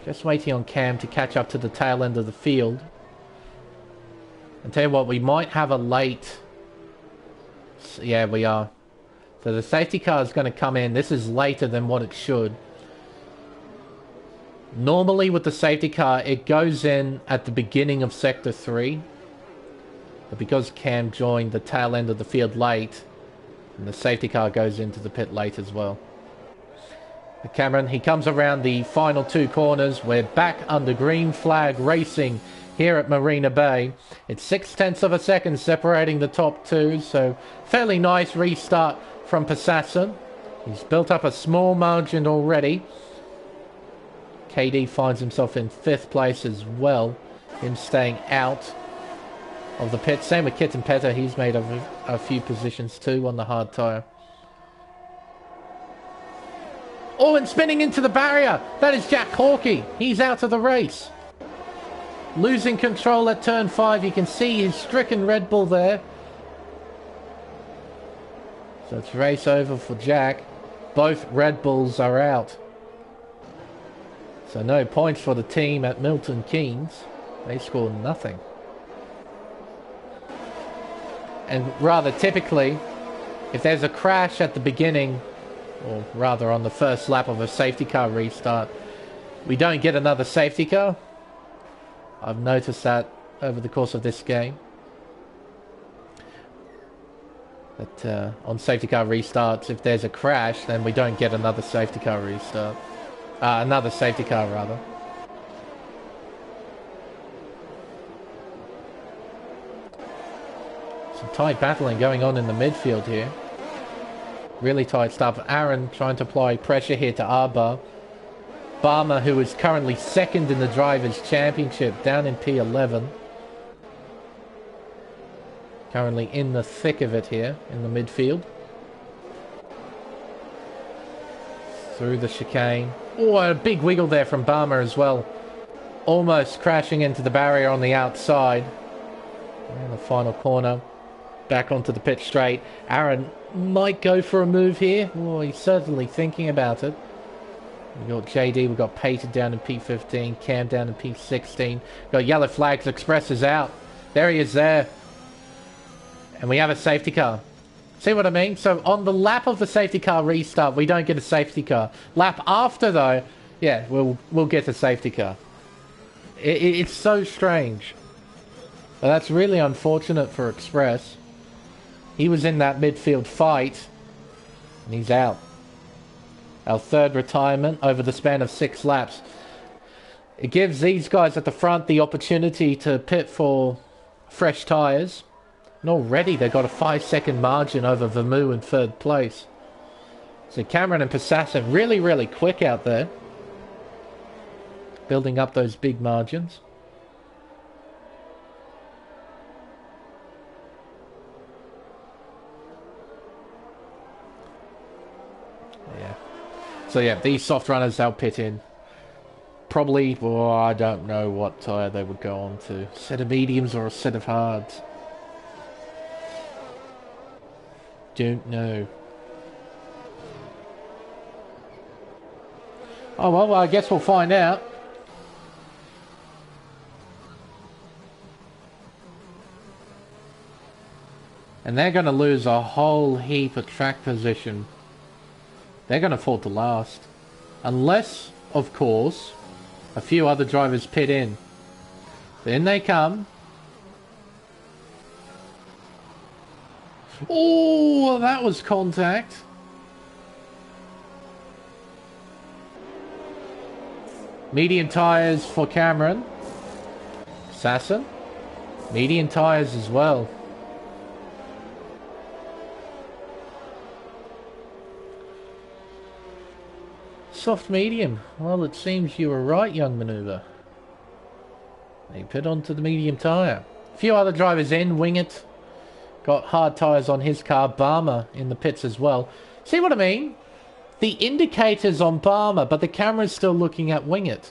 Just waiting on Cam to catch up to the tail end of the field. And tell you what, we might have a late... Yeah, we are. So the safety car is going to come in. This is later than what it should. Normally with the safety car, it goes in at the beginning of Sector 3. But because Cam joined the tail end of the field late, and the safety car goes into the pit late as well. Cameron, he comes around the final 2 corners. We're back under green flag racing here at Marina Bay. It's 0.6 of a second separating the top 2, so fairly nice restart from Passassin. He's built up a small margin already. KD finds himself in 5th place as well, him staying out of the pit. Same with Kitten Petter, he's made a few positions too on the hard tyre. Oh, and spinning into the barrier, that is Jack Corky. He's out of the race. Losing control at turn 5. You can see his stricken Red Bull there. So it's race over for Jack. Both Red Bulls are out. So no points for the team at Milton Keynes. They scored nothing. And rather typically, if there's a crash at the beginning, or rather on the first lap of a safety car restart, we don't get another safety car. I've noticed that over the course of this game. That on safety car restarts, if there's a crash, then we don't get another safety car restart. Another safety car, rather. Some tight battling going on in the midfield here. Really tight stuff. Aaron trying to apply pressure here to Arba. Barmer, who is currently second in the Drivers' Championship, down in P11. Currently in the thick of it here in the midfield. Through the chicane. Oh, a big wiggle there from Barmer as well. Almost crashing into the barrier on the outside. And the final corner. Back onto the pitch straight. Aaron might go for a move here. Oh, he's certainly thinking about it. We've got JD, we've got Peyton down in P15, Cam down in P16. We've got yellow flags, Express is out. There he is there. And we have a safety car. See what I mean? So on the lap of the safety car restart, we don't get a safety car. Lap after, though, yeah, we'll get a safety car. It's so strange. But that's really unfortunate for Express. He was in that midfield fight, and he's out. Our third retirement over the span of 6 laps. It gives these guys at the front the opportunity to pit for fresh tyres. And already they've got a 5-second margin over Vermeulen in third place. So Cameron and Passassin really, really quick out there. Building up those big margins. Yeah. So yeah, these soft runners, they'll pit in. Probably, well, I don't know what tyre they would go on to. A set of mediums or a set of hards. Don't know. Oh well, I guess we'll find out. And they're going to lose a whole heap of track position. They're going to fall to last. Unless, of course, a few other drivers pit in. Then they come. Oh, that was contact. Medium tyres for Cameron. Assassin. Medium tyres as well. Soft medium. Well, it seems you were right, young manoeuvre. They put onto the medium tyre. A few other drivers in. Wing It. Got hard tyres on his car. Barmer in the pits as well. See what I mean? The indicator's on Barmer, but the camera's still looking at Wing It.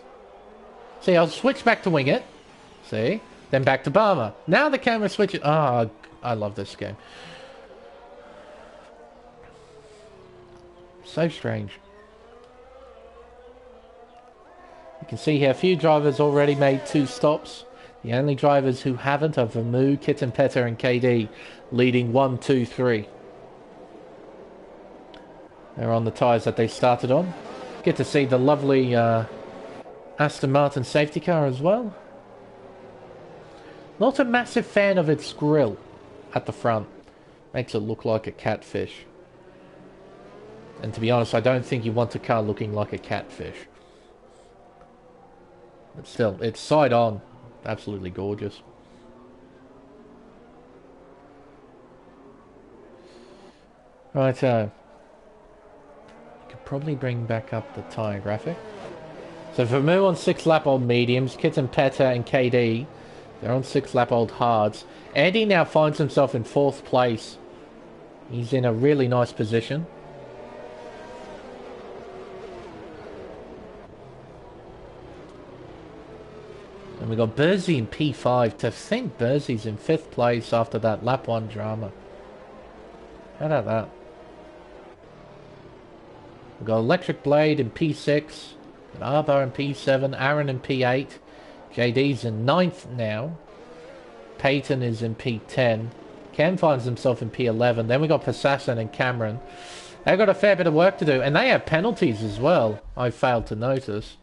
See, I'll switch back to Wing It. See? Then back to Barmer. Now the camera switches. Ah, I love this game. So strange. You can see here a few drivers already made 2 stops. The only drivers who haven't are Vermeulen, Kitten Petter and KD, leading 1, 2, 3. They're on the tyres that they started on. Get to see the lovely Aston Martin safety car as well. Not a massive fan of its grille at the front. Makes it look like a catfish. And to be honest, I don't think you want a car looking like a catfish. But still, it's side on. Absolutely gorgeous. Right, could probably bring back up the tyre graphic. So Vermeulen on 6-lap-old mediums, Kitten Petter and KD, they're on 6-lap-old hards. Andy now finds himself in 4th place. He's in a really nice position. And we got Bursey in P5. To think Bursey's in 5th place after that lap 1 drama. How about that? We've got Electric Blade in P6. Arbar in P7. Aaron in P8. JD's in 9th now. Peyton is in P10. Cam finds himself in P11. Then we got Passassin and Cameron. They've got a fair bit of work to do, and they have penalties as well. I failed to notice.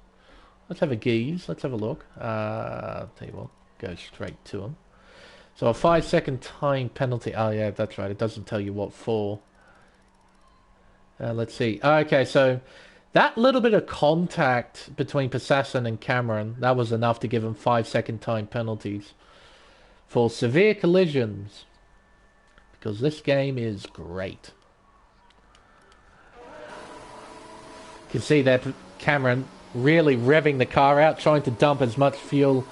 Let's have a geese. Let's have a look. I'll tell you what, go straight to them. So a 5-second time penalty. Oh yeah, that's right. It doesn't tell you what for. Let's see. Okay, so that little bit of contact between Passassin and Cameron, that was enough to give them 5-second time penalties for severe collisions. Because this game is great. You can see there Cameron really revving the car out, trying to dump as much fuel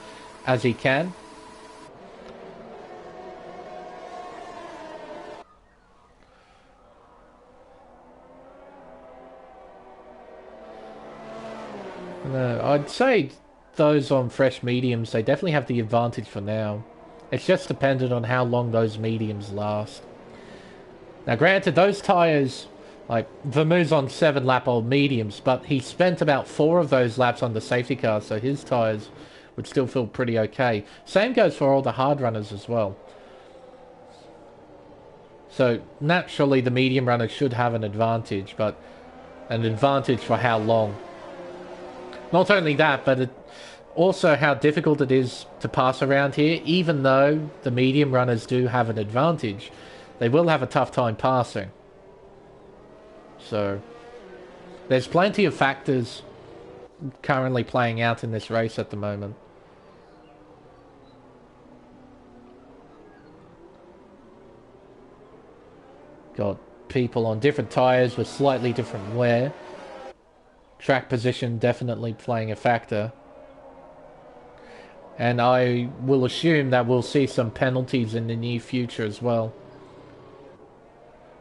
as he can. I'd say those on fresh mediums, they definitely have the advantage for now. It's just dependent on how long those mediums last. Now granted, those tyres, like Vermeux's on 7-lap-old mediums, but he spent about 4 of those laps on the safety car, so his tyres would still feel pretty okay. Same goes for all the hard runners as well. So naturally the medium runners should have an advantage, but an advantage for how long? Not only that, but also how difficult it is to pass around here. Even though the medium runners do have an advantage, they will have a tough time passing. So there's plenty of factors currently playing out in this race at the moment. Got people on different tyres with slightly different wear. Track position definitely playing a factor. And I will assume that we'll see some penalties in the near future as well.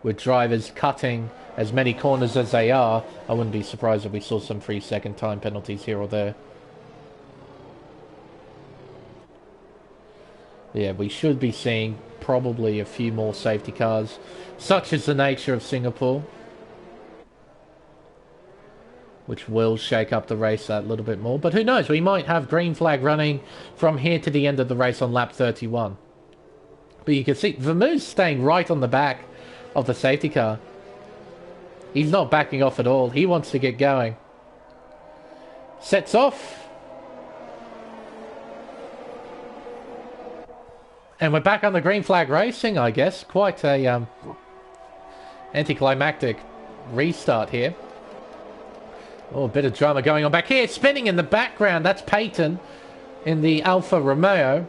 With drivers cutting as many corners as they are, I wouldn't be surprised if we saw some 3-second time penalties here or there. Yeah, we should be seeing probably a few more safety cars. Such is the nature of Singapore. Which will shake up the race that little bit more. But who knows, we might have green flag running from here to the end of the race on lap 31. But you can see Vermeux's staying right on the back of the safety car. He's not backing off at all. He wants to get going. Sets off. And we're back on the green flag racing, I guess. Quite a anticlimactic restart here. Oh, a bit of drama going on back here. Spinning in the background. That's Peyton in the Alfa Romeo.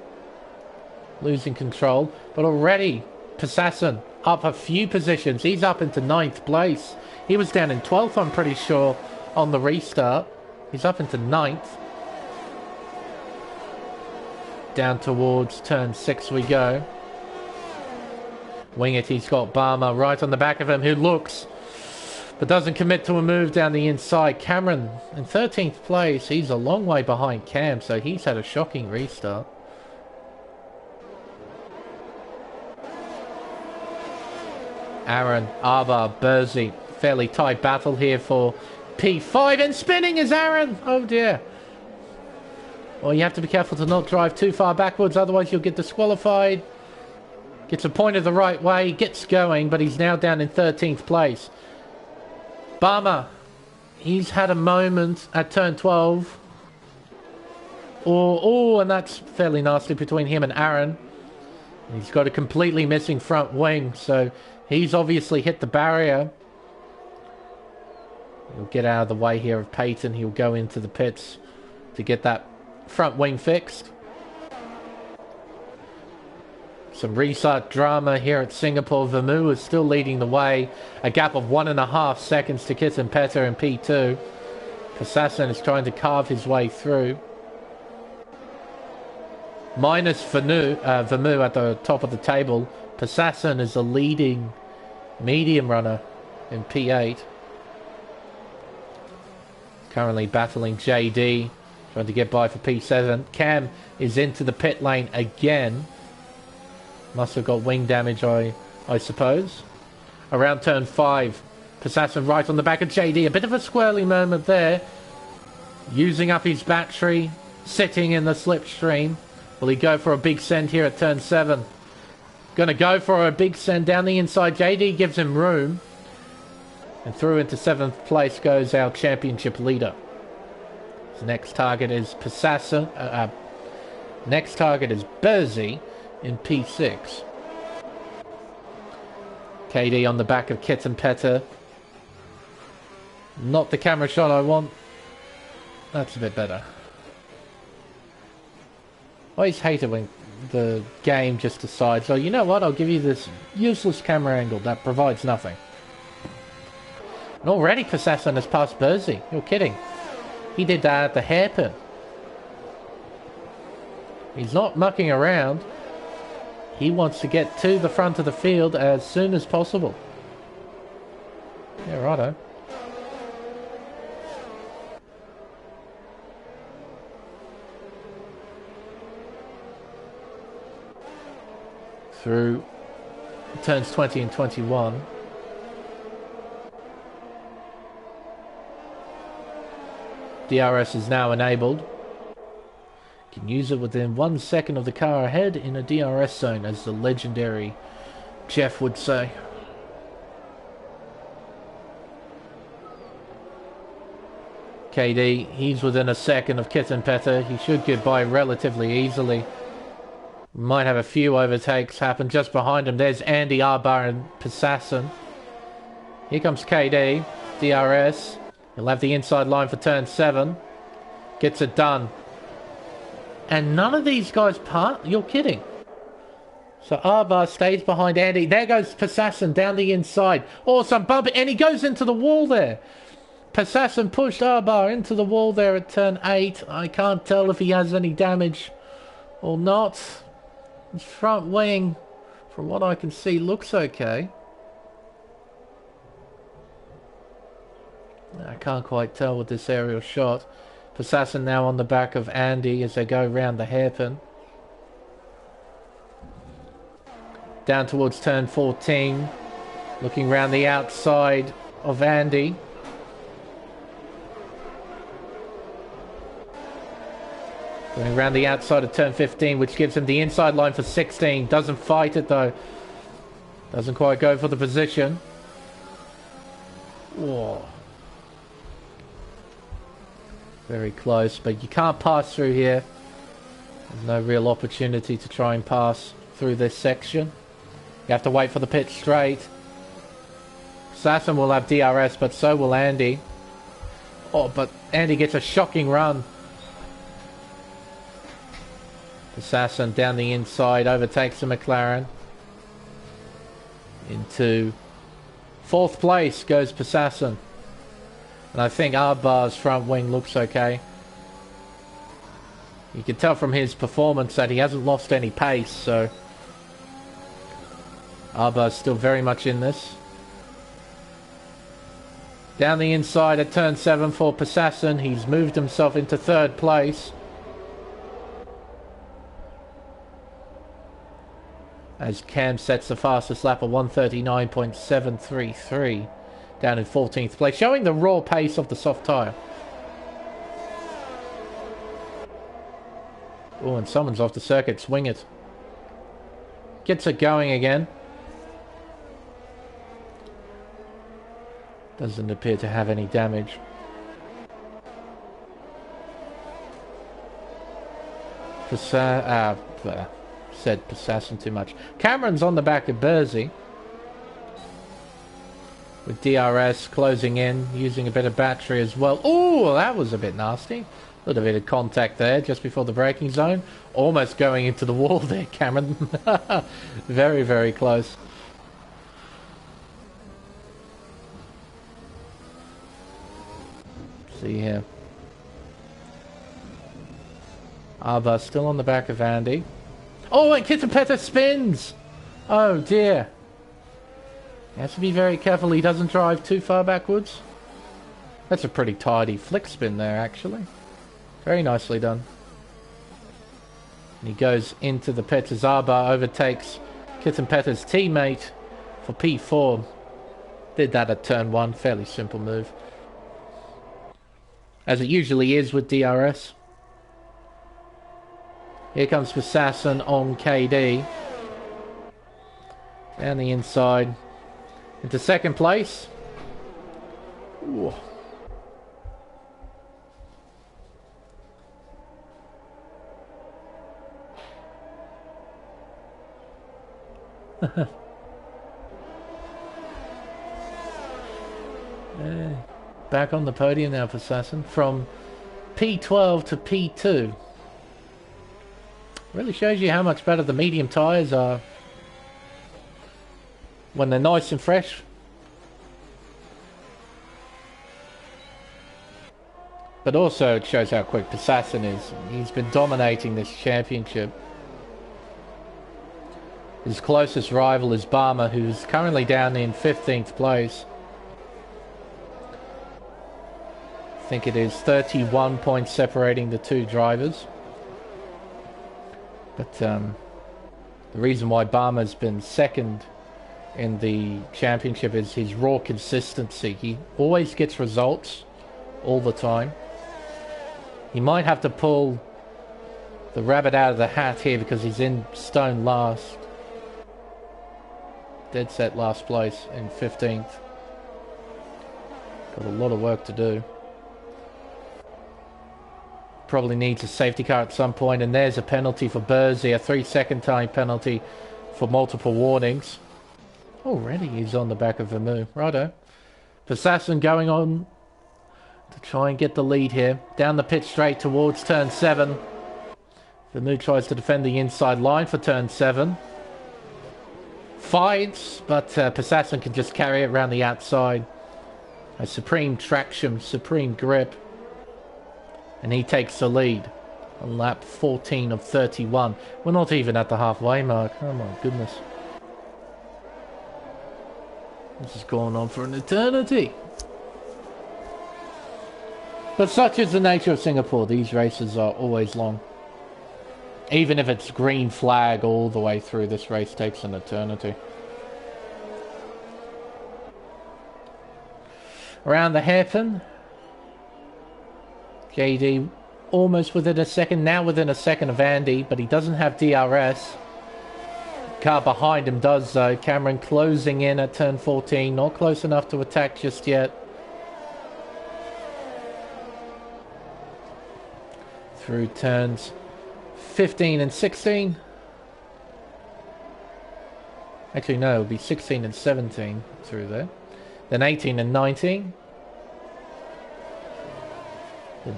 Losing control. But already, Passassin up a few positions. He's up into 9th place. He was down in 12th, I'm pretty sure, on the restart. He's up into 9th. Down towards turn 6 we go. Wing it, he's got Barmer right on the back of him, who looks... but doesn't commit to a move down the inside. Cameron in 13th place. He's a long way behind Cam, so he's had a shocking restart. Aaron, Arba, Bursey. Fairly tight battle here for P5. And spinning is Aaron. Oh dear. Well, you have to be careful to not drive too far backwards, otherwise you'll get disqualified. Gets a pointer the right way. Gets going, but he's now down in 13th place. Barmer, he's had a moment at turn 12. Oh, and that's fairly nasty between him and Aaron. He's got a completely missing front wing, so he's obviously hit the barrier. He'll get out of the way here of Peyton. He'll go into the pits to get that front wing fixed. Some restart drama here at Singapore. Vermeux is still leading the way. A gap of 1.5 seconds to Kitten Petter in P2. Passassin is trying to carve his way through. Minus Vermeux at the top of the table. Passassin is the leading medium runner in P8. Currently battling JD. Trying to get by for P7. Cam is into the pit lane again. Must have got wing damage, I suppose. Around turn 5. Passassin right on the back of JD. A bit of a squirrely moment there. Using up his battery. Sitting in the slipstream. Will he go for a big send here at turn 7? Gonna go for a big send down the inside. JD gives him room. And through into 7th place goes our championship leader. His next target is Passassa. Next target is Bersey in P6. KD on the back of Kittenpetter. Not the camera shot I want. That's a bit better. I always hate it when the game just decides, oh, you know what, I'll give you this useless camera angle that provides nothing. And already Passassin has passed Bersey. You're kidding. He did that at the hairpin. He's not mucking around. He wants to get to the front of the field as soon as possible. Yeah, righto. Through turns 20 and 21. DRS is now enabled. Can use it within 1 second of the car ahead in a DRS zone, as the legendary Jeff would say. KD, he's within a second of Kittenpetter. He should get by relatively easily. Might have a few overtakes happen just behind him. There's Andy Arbar and Passassin. Here comes KD. DRS. He'll have the inside line for turn 7. Gets it done. And none of these guys part. You're kidding. So Arbar stays behind Andy. There goes Passassin down the inside. Awesome bump. And he goes into the wall there. Passassin pushed Arbar into the wall there at turn 8. I can't tell if he has any damage or not. His front wing, from what I can see, looks okay. I can't quite tell with this aerial shot. Passassin now on the back of Andy as they go round the hairpin. Down towards turn 14. Looking round the outside of Andy. Going around the outside of turn 15, which gives him the inside line for 16. Doesn't fight it though. Doesn't quite go for the position. Whoa. Very close, but you can't pass through here. There's no real opportunity to try and pass through this section. You have to wait for the pit straight. Assassin will have DRS, but so will Andy. Oh, but Andy gets a shocking run. Assassin down the inside, overtakes the McLaren. Into 4th place goes Passassin. And I think Arbar's front wing looks okay. You can tell from his performance that he hasn't lost any pace, so Arbar's still very much in this. Down the inside at turn 7 for Passassin. He's moved himself into 3rd place. As Cam sets the fastest lap of 139.733 down in 14th place, showing the raw pace of the soft tyre. Oh, and someone's off the circuit. Swing it. Gets it going again. Doesn't appear to have any damage. Said Passassin too much. Cameron's on the back of Bersey. With DRS closing in, using a bit of battery as well. Oh, that was a bit nasty. A little bit of contact there just before the braking zone. Almost going into the wall there, Cameron. Very, very close. See here. Arba still on the back of Andy. Oh, and Kittenpetter spins! Oh dear. He has to be very careful he doesn't drive too far backwards. That's a pretty tidy flick spin there, actually. Very nicely done. And he goes into the pits as Arba overtakes Kittenpetter's teammate for P4. Did that at turn 1. Fairly simple move. As it usually is with DRS. Here comes Passassin on KD. Down the inside. Into second place. Ooh. Back on the podium now for Sasson. From P12 to P2. Really shows you how much better the medium tyres are when they're nice and fresh. But also it shows how quick Sasson is. He's been dominating this championship. His closest rival is Barmer, who's currently down in 15th place. I think it is 31 points separating the two drivers. But the reason why Barmer's been second in the championship is his raw consistency. He always gets results all the time. He might have to pull the rabbit out of the hat here because he's in stone last. Dead set last place in 15th. Got a lot of work to do. Probably needs a safety car at some point, and there's a penalty for Bursey, a 3-second time penalty for multiple warnings. Already he's on the back of Vermeer. Righto. Sasson going on to try and get the lead here. Down the pit straight towards turn 7. Vermeer tries to defend the inside line for turn 7. Fights, but Sasson can just carry it around the outside. A supreme traction, supreme grip. And he takes the lead on lap 14 of 31. We're not even at the halfway mark. Oh my goodness. This has gone on for an eternity. But such is the nature of Singapore. These races are always long. Even if it's green flag all the way through, this race takes an eternity. Around the hairpin. JD almost within a second, now within a second of Andy, but he doesn't have DRS. Car behind him does though. Cameron closing in at turn 14, not close enough to attack just yet. Through turns 15 and 16. Actually no, it would be 16 and 17 through there. Then 18 and 19.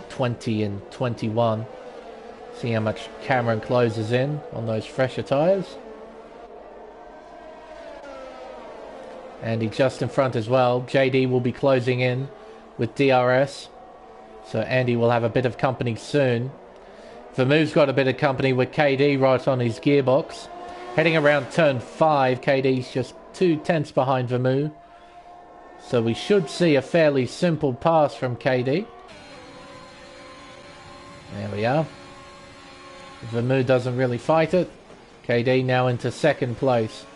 20 and 21. See how much Cameron closes in on those fresher tyres. Andy just in front as well. JD will be closing in with DRS. So Andy will have a bit of company soon. Vermeer's got a bit of company with KD right on his gearbox. Heading around turn 5, KD's just 2 tenths behind Vermeer. So we should see a fairly simple pass from KD. There we are. Vermeer doesn't really fight it. KD now into second place.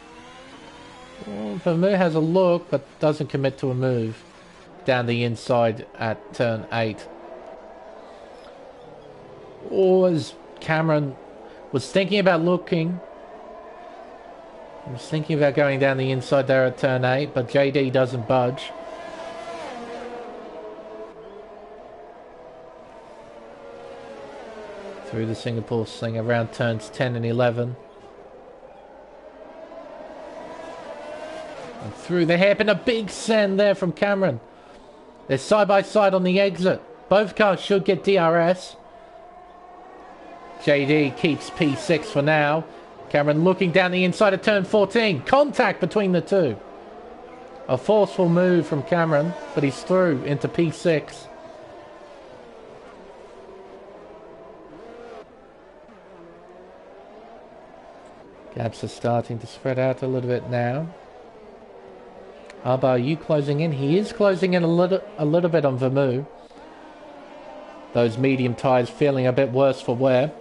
Well, Vermeer has a look, but doesn't commit to a move. Down the inside at turn 8. Or as Cameron was thinking about looking. He was thinking about going down the inside there at turn 8, but JD doesn't budge. Through the Singapore sling around turns 10 and 11. And through the hairpin, a big send there from Cameron. They're side by side on the exit. Both cars should get DRS. JD keeps P6 for now. Cameron looking down the inside of turn 14. Contact between the two. A forceful move from Cameron, but he's through into P6. Gaps are starting to spread out a little bit now. Arba, are you closing in? He is closing in a little bit on Vermeer. Those medium tyres feeling a bit worse for wear.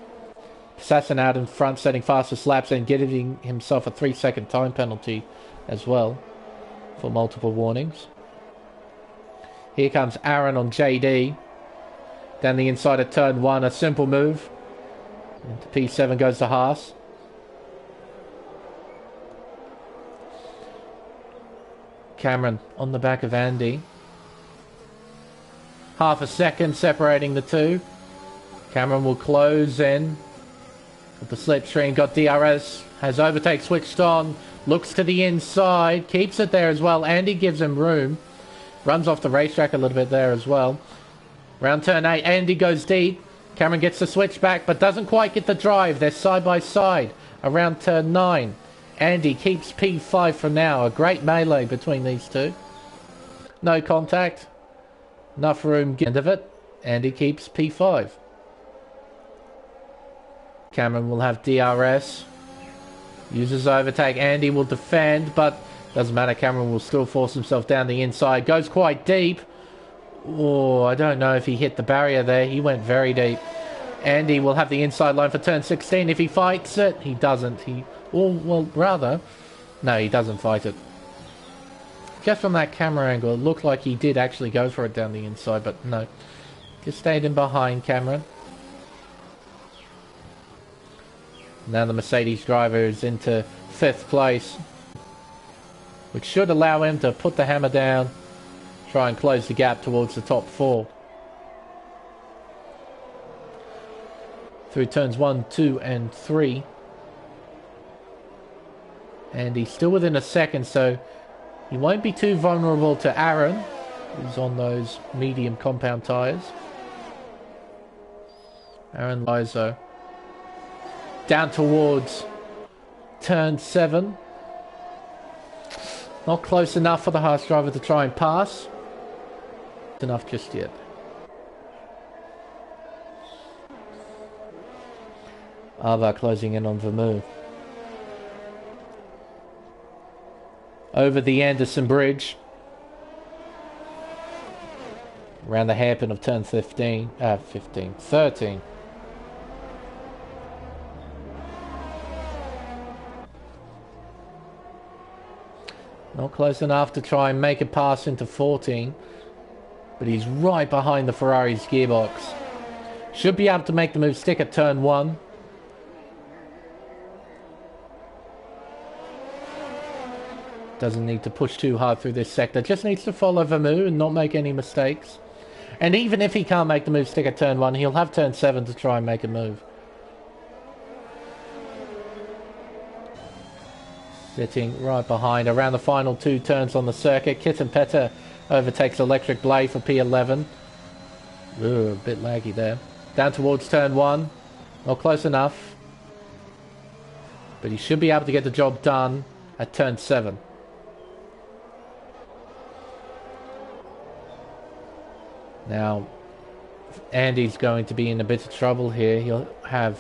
Sasson out in front, setting fastest laps and getting himself a 3-second time penalty as well for multiple warnings. Here comes Aaron on JD. Down the inside of turn 1, a simple move. Into P7 goes to Haas. Cameron on the back of Andy. Half a second separating the two. Cameron will close in with the slipstream. Got DRS, has overtake switched on, looks to the inside, keeps it there as well. Andy gives him room, runs off the racetrack a little bit there as well. Round turn 8, Andy goes deep. Cameron gets the switch back but doesn't quite get the drive. They're side by side around turn 9. Andy keeps P5 for now. A great melee between these two. No contact. Enough room, end of it. Andy keeps P5. Cameron will have DRS. Uses overtake. Andy will defend, but doesn't matter. Cameron will still force himself down the inside. Goes quite deep. Oh, I don't know if he hit the barrier there. He went very deep. Andy will have the inside line for turn 16. If he fights it, he doesn't. Well, rather, no, he doesn't fight it. Just from that camera angle, it looked like he did actually go for it down the inside, but no. Just stayed in behind Cameron. Now the Mercedes driver is into 5th place, which should allow him to put the hammer down, try and close the gap towards the top 4. Through turns 1, 2 and 3. And he's still within a second, so he won't be too vulnerable to Aaron, who's on those medium compound tyres. Aaron Lizo. Down towards turn 7. Not close enough for the Haas driver to try and pass. Not enough just yet. Ava closing in on Vermeulen. Over the Anderson Bridge. Around the hairpin of turn 13. Not close enough to try and make a pass into 14. But he's right behind the Ferrari's gearbox. Should be able to make the move stick at turn 1. Doesn't need to push too hard through this sector. Just needs to follow Vermeulen and not make any mistakes. And even if he can't make the move stick at turn 1, he'll have turn 7 to try and make a move. Sitting right behind around the final 2 turns on the circuit. Kitten Petter overtakes Electric Blade for P11. Ooh, a bit laggy there. Down towards turn 1. Not close enough. But he should be able to get the job done at turn 7. Now, Andy's going to be in a bit of trouble here. He'll have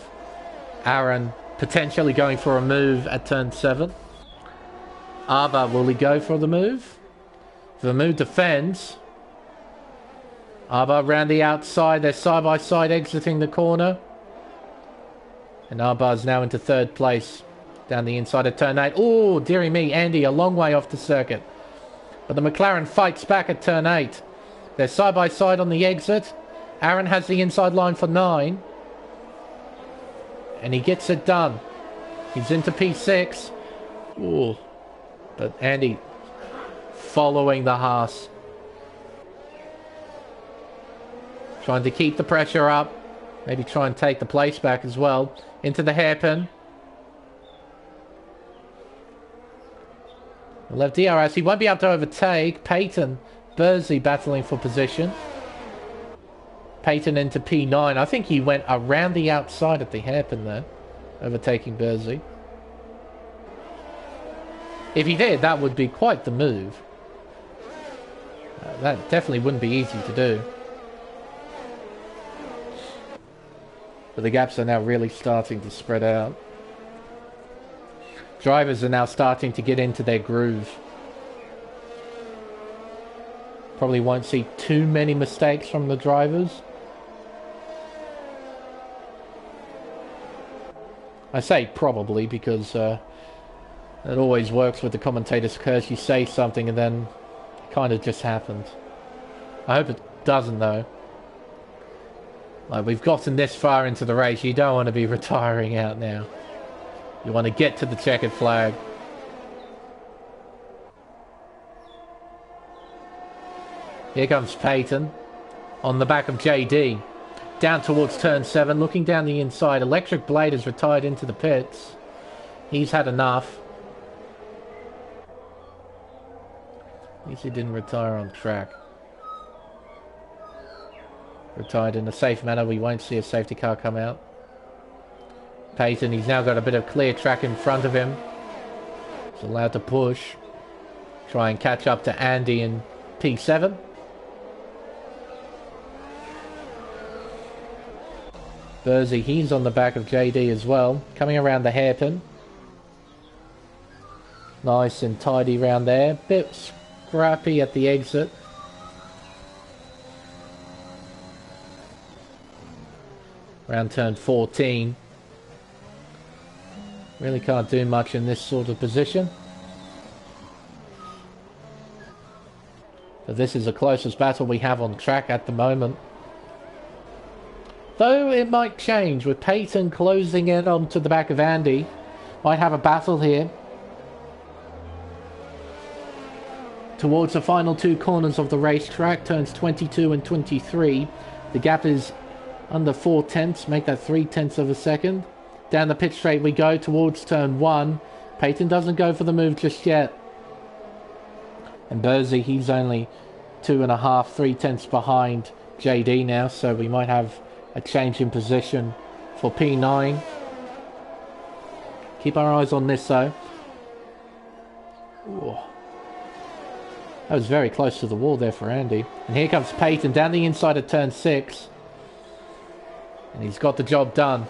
Aaron potentially going for a move at turn 7. Ava, will he go for the move? Vermeulen defends. Ava around the outside. They're side by side exiting the corner. And Ava is now into 3rd place. Down the inside of turn 8. Oh, dearie me, Andy a long way off the circuit. But the McLaren fights back at turn 8. They're side by side on the exit. Aaron has the inside line for 9. And he gets it done. He's into P6. Ooh. But Andy following the Haas. Trying to keep the pressure up. Maybe try and take the place back as well. Into the hairpin. He'll have DRS. He won't be able to overtake. Peyton Bursey battling for position. Peyton into P9. I think he went around the outside of the hairpin there. Overtaking Bursey. If he did, that would be quite the move. That definitely wouldn't be easy to do. But the gaps are now really starting to spread out. Drivers are now starting to get into their groove. Probably won't see too many mistakes from the drivers. I say probably because it always works with the commentator's curse. You say something and then it kind of just happens. I hope it doesn't though. Like, we've gotten this far into the race, you don't want to be retiring out now. You want to get to the checkered flag. Here comes Peyton on the back of JD. Down towards turn 7, looking down the inside. Electric Blade has retired into the pits. He's had enough. At least he didn't retire on track. Retired in a safe manner. We won't see a safety car come out. Peyton, he's now got a bit of clear track in front of him. He's allowed to push. Try and catch up to Andy in P7. Bursey, he's on the back of JD as well. Coming around the hairpin. Nice and tidy round there. Bit scrappy at the exit. Round turn 14. Really can't do much in this sort of position. But this is the closest battle we have on track at the moment. Though it might change with Peyton closing in onto the back of Andy. Might have a battle here. Towards the final 2 corners of the racetrack, turns 22 and 23. The gap is under 4 tenths, make that 3 tenths of a second. Down the pit straight we go towards turn 1. Peyton doesn't go for the move just yet. And Bursey, he's only 2.5, 3 tenths behind JD now, so we might have a change in position for P9. Keep our eyes on this though. Ooh. That was very close to the wall there for Andy. And here comes Peyton down the inside of turn 6. And he's got the job done.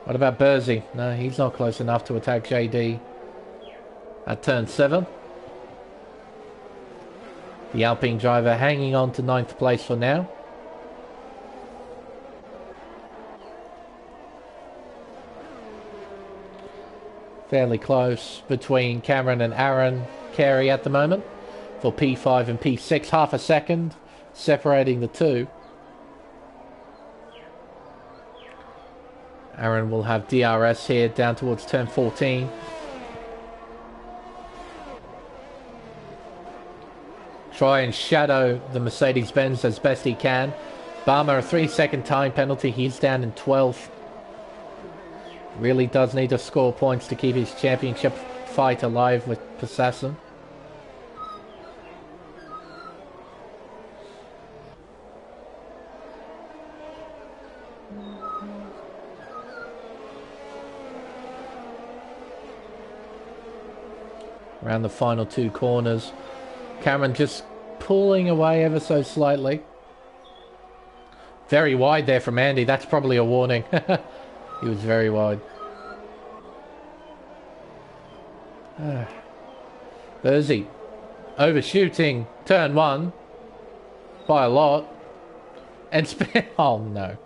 What about Bursey? No, he's not close enough to attack JD at turn 7. The Alpine driver hanging on to 9th place for now. Fairly close between Cameron and Aaron Carey at the moment for P5 and P6. Half a second separating the two. Aaron will have DRS here down towards turn 14. Try and shadow the Mercedes-Benz as best he can. Barmer, a 3-second time penalty. He's down in 12th. Really does need to score points to keep his championship fight alive with Passassin. Around the final 2 corners. Cameron just pulling away ever so slightly. Very wide there from Andy. That's probably a warning. He was very wide. Bursey overshooting turn 1 by a lot. And oh no.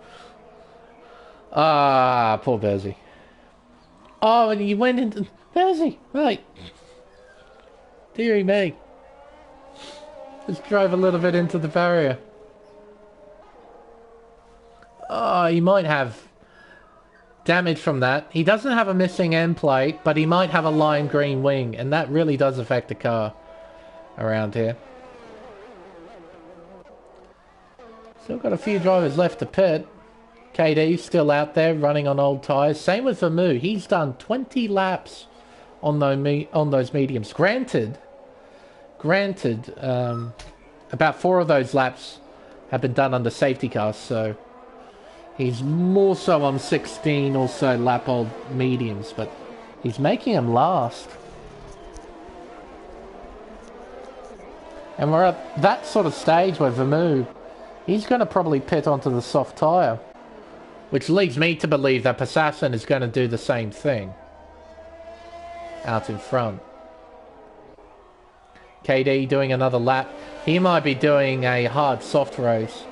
Ah, poor Bursey. Oh, and he went into Bursey, right. Deary me. Just drove a little bit into the barrier. Oh, he might have damage from that. He doesn't have a missing end plate, but he might have a lime green wing, and that really does affect the car around here. Still got a few drivers left to pit. KD still out there running on old tyres. Same with Vermouth. He's done 20 laps on those mediums. Granted, about 4 of those laps have been done under safety cars, so he's more so on 16 or so lap old mediums, but he's making them last. And we're at that sort of stage where Vermouth, he's going to probably pit onto the soft tyre, which leads me to believe that Passassin is going to do the same thing out in front. KD doing another lap. He might be doing a hard soft race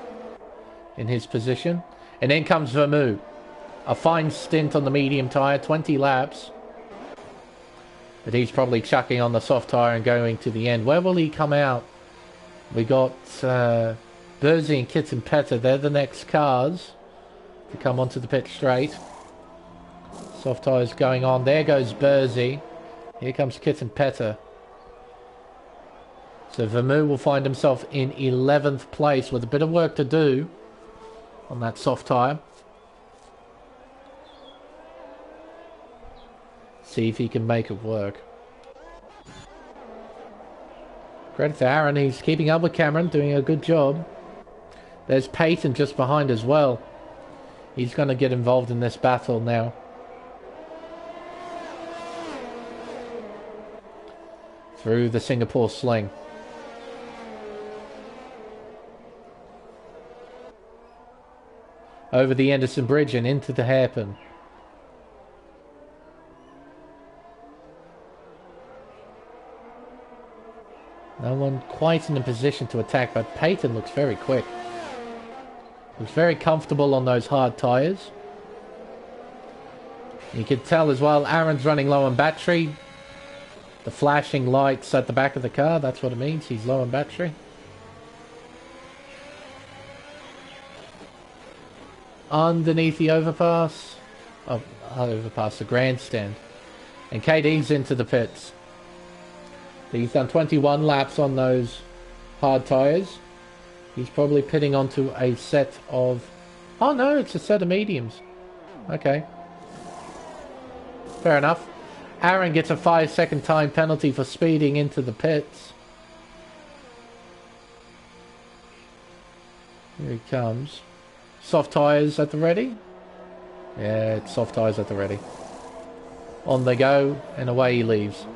in his position. And then comes Vermouth. A fine stint on the medium tyre, 20 laps. But he's probably chucking on the soft tyre and going to the end. Where will he come out? We got Bursey and Kits and Petter. They're the next cars to come onto the pit straight. Soft tyres going on. There goes Bursey. Here comes Kits and Petter. So Vermeulen will find himself in 11th place with a bit of work to do on that soft tyre. See if he can make it work. Credit to Aaron, he's keeping up with Cameron, doing a good job. There's Peyton just behind as well. He's going to get involved in this battle now. Through the Singapore sling. Over the Anderson Bridge and into the hairpin. No one quite in a position to attack, but Peyton looks very quick. Looks very comfortable on those hard tyres. You can tell as well, Aaron's running low on battery. The flashing lights at the back of the car, that's what it means. He's low on battery. Underneath the overpass. Oh, overpass, the grandstand. And KD's into the pits. He's done 21 laps on those hard tyres. He's probably pitting onto a set of... Oh no, it's a set of mediums. Okay. Fair enough. Aaron gets a 5-second time penalty for speeding into the pits. Here he comes. Soft tyres at the ready. Yeah, it's soft tyres at the ready. On they go, and away he leaves.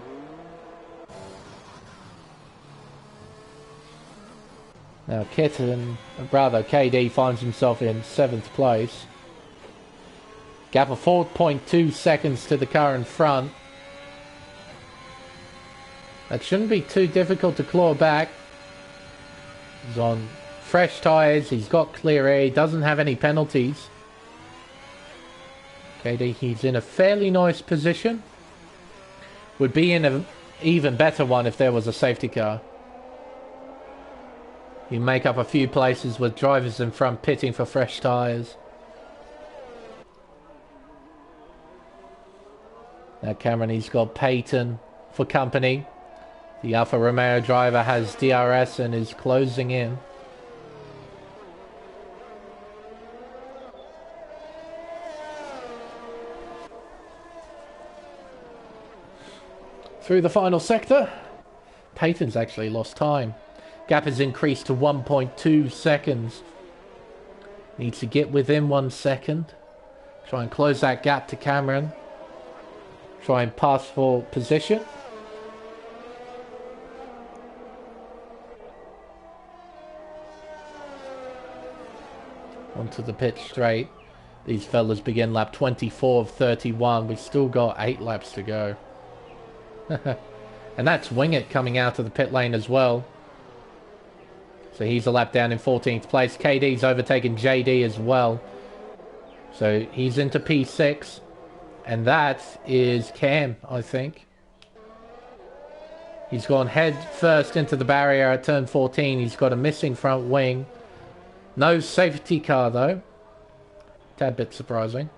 Now KD finds himself in 7th place. Gap of 4.2 seconds to the car in front. That shouldn't be too difficult to claw back. He's on fresh tyres, he's got clear air, he doesn't have any penalties. KD, he's in a fairly nice position. Would be in an even better one if there was a safety car. You make up a few places with drivers in front pitting for fresh tyres. Now Cameron, he's got Peyton for company. The Alfa Romeo driver has DRS and is closing in. Through the final sector, Peyton's actually lost time. Gap has increased to 1.2 seconds. Needs to get within 1 second. Try and close that gap to Cameron. Try and pass for position. Onto the pit straight. These fellas begin lap 24 of 31. We've still got 8 laps to go. And that's Wingett coming out of the pit lane as well. So he's a lap down in 14th place. KD's overtaken JD as well. So he's into P6. And that is Cam, I think. He's gone head first into the barrier at turn 14. He's got a missing front wing. No safety car though. Tad bit surprising.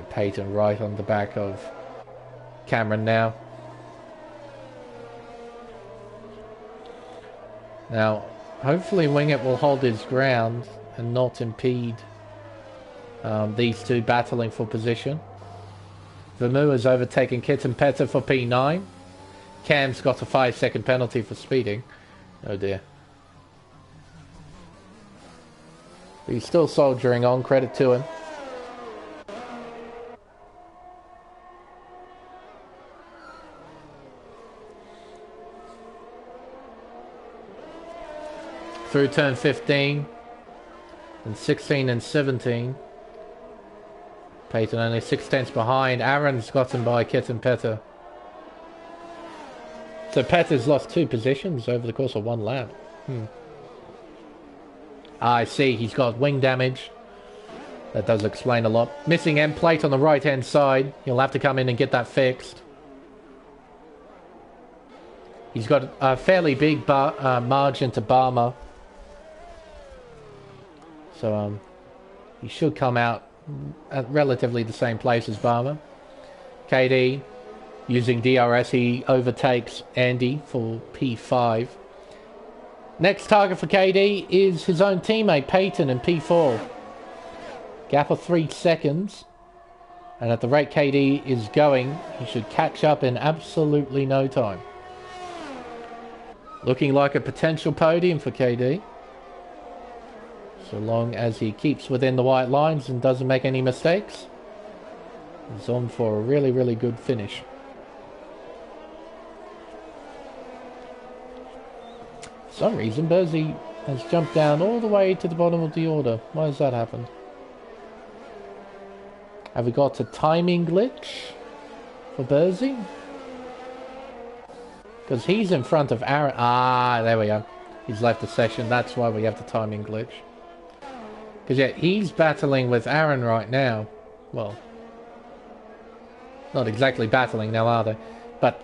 Peyton right on the back of Cameron now. Now, hopefully Wingett will hold his ground and not impede these two battling for position. Vermeulen has overtaken Kitten Petter for P9. Cam's got a 5-second penalty for speeding. Oh dear. But he's still soldiering on, credit to him. Through turn 15 and 16 and 17. Peyton only 6 tenths behind. Aaron's gotten by Kitten Petter. So Petter's lost 2 positions over the course of 1 lap. I see, he's got wing damage. That does explain a lot. Missing end plate on the right hand side. He'll have to come in and get that fixed. He's got a fairly big margin to Barmer. So he should come out at relatively the same place as Barmer. KD Using DRS, he overtakes Andy for P5. Next target for KD is his own teammate, Peyton, in P4. Gap of 3 seconds. And at the rate KD is going, he should catch up in absolutely no time. Looking like a potential podium for KD. So long as he keeps within the white lines and doesn't make any mistakes. He's on for a really, really good finish. For some reason, Burzy has jumped down all the way to the bottom of the order. Why has that happened? Have we got a timing glitch for Burzy? Because he's in front of Aaron. Ah, there we go. He's left the session. That's why we have the timing glitch. Because yeah, he's battling with Aaron right now. Well, not exactly battling now, are they? But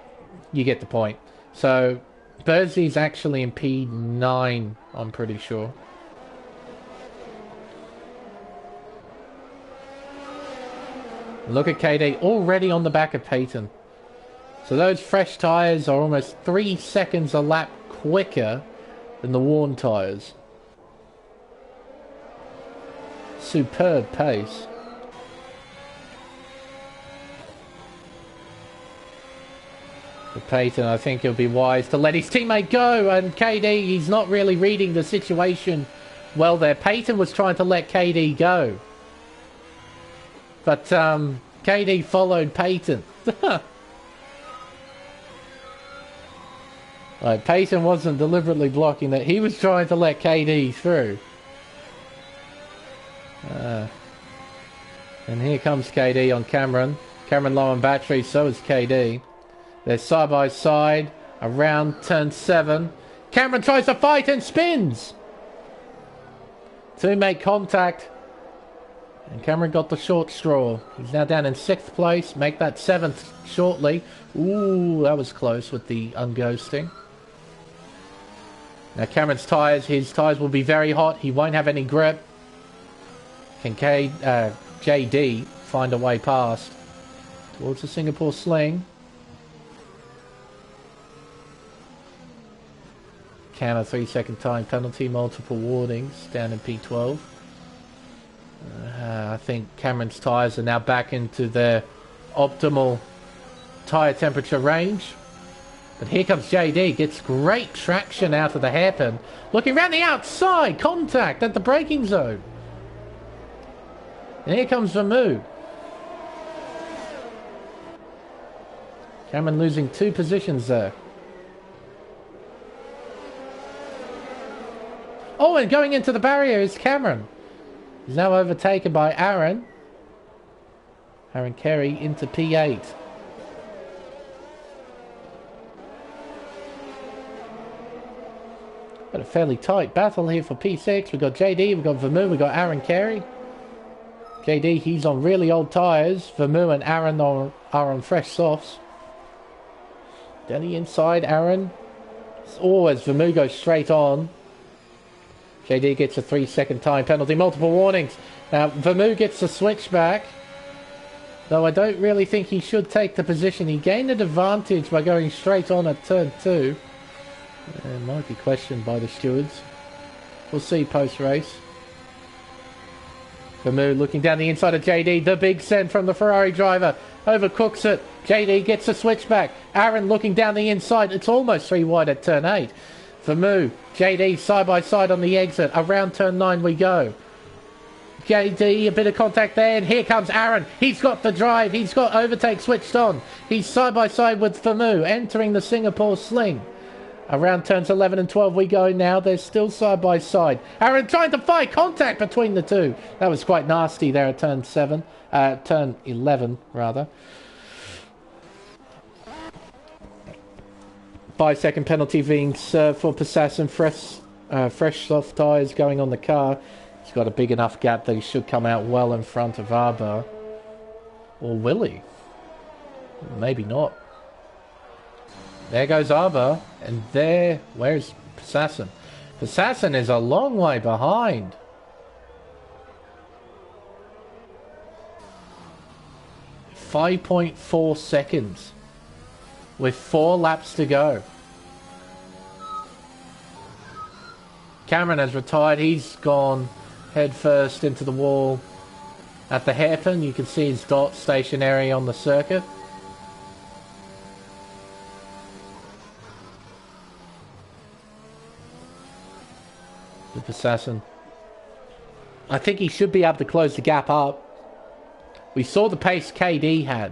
you get the point. So Burzy's actually in P9, I'm pretty sure. Look at KD already on the back of Peyton. So those fresh tyres are almost 3 seconds a lap quicker than the worn tyres. Superb pace. For Peyton, I think he'll be wise to let his teammate go. And KD, he's not really reading the situation well there. Peyton was trying to let KD go. But KD followed Peyton. Like, Peyton wasn't deliberately blocking that. He was trying to let KD through. And here comes KD on Cameron. Cameron low on battery, so is KD. They're side by side around turn 7. Cameron tries to fight and spins. Two make contact. And Cameron got the short straw. He's now down in 6th place. Make that 7th shortly. Ooh, that was close with the unghosting. Now Cameron's tyres, his tyres will be very hot. He won't have any grip. Can JD find a way past towards the Singapore sling? Cam a 3-second time penalty, multiple warnings, down in P12. I think Cameron's tyres are now back into their optimal tyre temperature range. But here comes JD, gets great traction out of the hairpin. Looking around the outside, contact at the braking zone. And here comes Vermouth. Cameron losing 2 positions there. Oh, and going into the barrier is Cameron. He's now overtaken by Aaron. Aaron Carey into P8. Got a fairly tight battle here for P6. We've got JD, we've got Vermouth, we've got Aaron Carey. JD, he's on really old tyres. Vermouth and Aaron are on fresh softs. Down the inside, Aaron. Oh, as Vermouth goes straight on. JD gets a 3-second time penalty, multiple warnings. Now, Vermouth gets the switchback. Though I don't really think he should take the position. He gained an advantage by going straight on at turn 2. It might be questioned by the stewards. We'll see post-race. Vermouth looking down the inside of JD. The big send from the Ferrari driver. Overcooks it. JD gets a switchback. Aaron looking down the inside. It's almost 3 wide at turn 8. Vermouth, JD side by side on the exit. Around turn 9 we go. JD, a bit of contact there, and here comes Aaron. He's got the drive. He's got overtake switched on. He's side by side with Vermouth, entering the Singapore sling. Around turns 11 and 12 we go now. They're still side by side. Aaron trying to fight contact between the two. That was quite nasty there at turn 7. Turn 11, rather. 5-second penalty being served for Passassin. Fresh soft tyres going on the car. He's got a big enough gap that he should come out well in front of Arbour. Or will he? Maybe not. There goes Arbour. And there, where's Passassin? Passassin is a long way behind. .4 seconds. with 4 laps to go. Cameron has retired. He's gone head first into the wall at the hairpin. You can see his dot stationary on the circuit. The assassin. I think he should be able to close the gap up. We saw the pace KD had.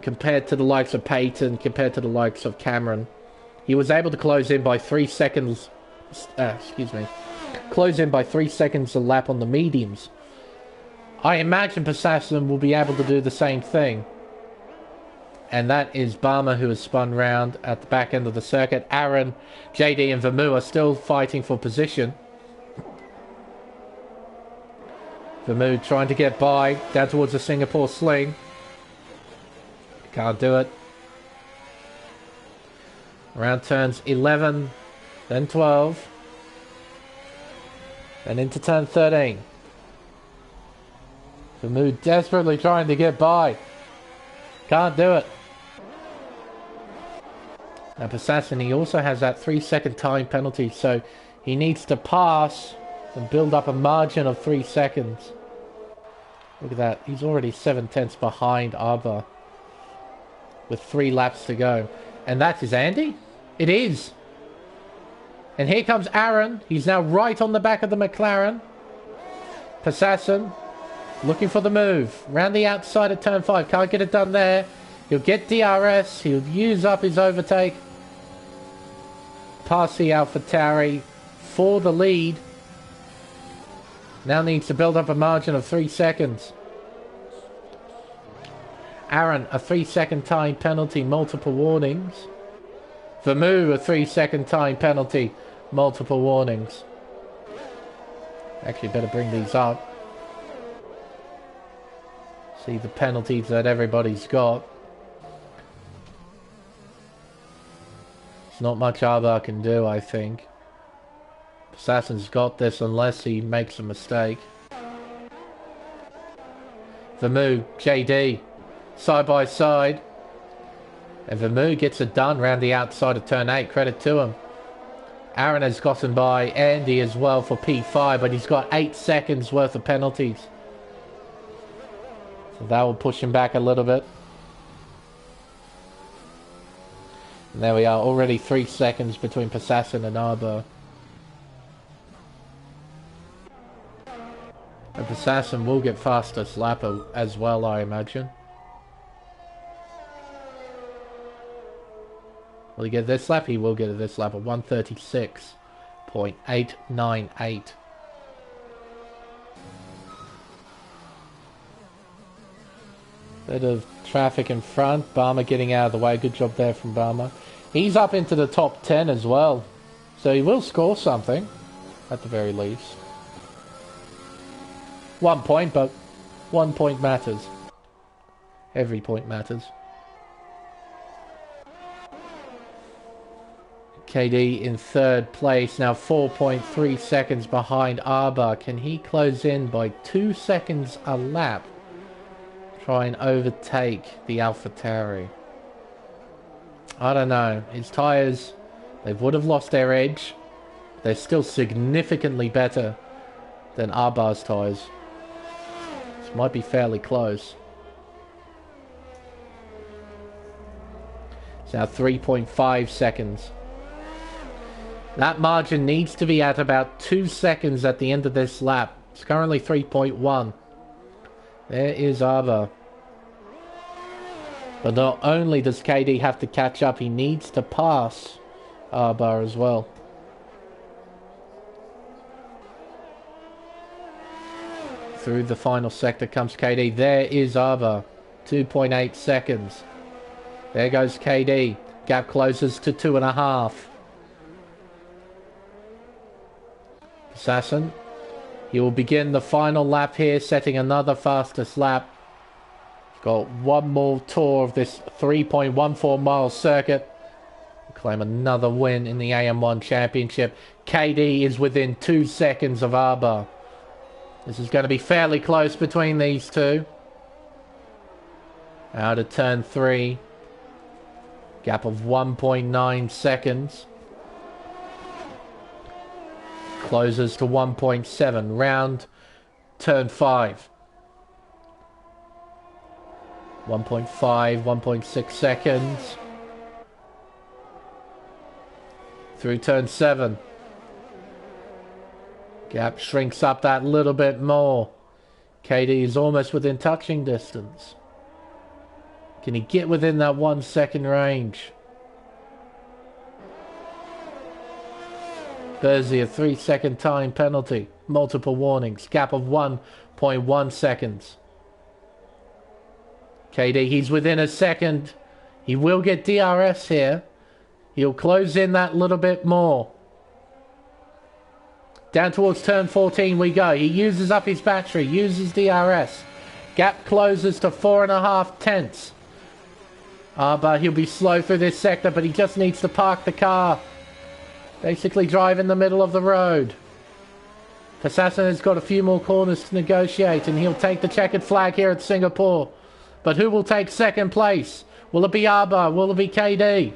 Compared to the likes of Peyton, compared to the likes of Cameron. He was able to close in by 3 seconds. Close in by 3 seconds a lap on the mediums. I imagine Assassin will be able to do the same thing. And that is Barmer, who has spun round at the back end of the circuit. Aaron, JD and Vermu are still fighting for position. Vermu trying to get by down towards the Singapore sling. Can't do it. Around turns 11, then 12, then into turn 13. Vermu desperately trying to get by. Can't do it. Now Assassin, he also has that 3-second time penalty, so he needs to pass and build up a margin of 3 seconds. Look at that. He's already 7/10 behind Arba with 3 laps to go. And that is Andy? It is. And here comes Aaron. He's now right on the back of the McLaren. Assassin looking for the move. Round the outside at turn 5. Can't get it done there. He'll get DRS. He'll use up his overtake. Pass the AlphaTauri for the lead. Now needs to build up a margin of 3 seconds. Aaron, a 3-second time penalty, multiple warnings. Vermu, a 3-second time penalty, multiple warnings. Actually, better bring these up. See the penalties that everybody's got. There's not much Arba can do, I think. Assassin's got this unless he makes a mistake. Vermu, JD, side by side. And Vermu gets it done round the outside of turn 8. Credit to him. Aaron has gotten by Andy as well for P5, but he's got 8 seconds worth of penalties. So that will push him back a little bit. And there we are, already 3 seconds between Assassin and Arba. And Assassin will get fastest lap as well, I imagine. Will he get this lap? He will get this lap at 136.898. Bit of traffic in front. Barmer getting out of the way. Good job there from Barmer. He's up into the top 10 as well. So he will score something, at the very least. 1 point, but 1 point matters. Every point matters. KD in 3rd place, now 4.3 seconds behind Arba. Can he close in by 2 seconds a lap? Try and overtake the AlphaTauri. I don't know. His tyres, they would have lost their edge. They're still significantly better than Arba's tyres. This might be fairly close. It's now 3.5 seconds. That margin needs to be at about 2 seconds at the end of this lap. It's currently 3.1. There is Arba. But not only does KD have to catch up, he needs to pass Arba as well. Through the final sector comes KD. There is Arba. 2.8 seconds. There goes KD. Gap closes to 2.5. Assassin. He will begin the final lap here, setting another fastest lap. Got one more tour of this 3.14 mile circuit. Claim another win in the AM1 championship. KD is within 2 seconds of Arba. This is going to be fairly close between these two. Out of turn 3. Gap of 1.9 seconds. Closes to 1.7. Round turn 5. 1.5, 1.6 seconds. Through turn 7. Gap shrinks up that little bit more. KD is almost within touching distance. Can he get within that 1 second range? Bersey, a 3 second time penalty. Multiple warnings. Gap of 1.1 seconds. KD, he's within a second. He will get DRS here. He'll close in that little bit more. Down towards turn 14 we go. He uses up his battery. Uses DRS. Gap closes to 4.5 tenths. But he'll be slow through this sector, but he just needs to park the car. Basically drive in the middle of the road. Assassin has got a few more corners to negotiate, and he'll take the checkered flag here at Singapore. But who will take second place? Will it be Arba? Will it be KD?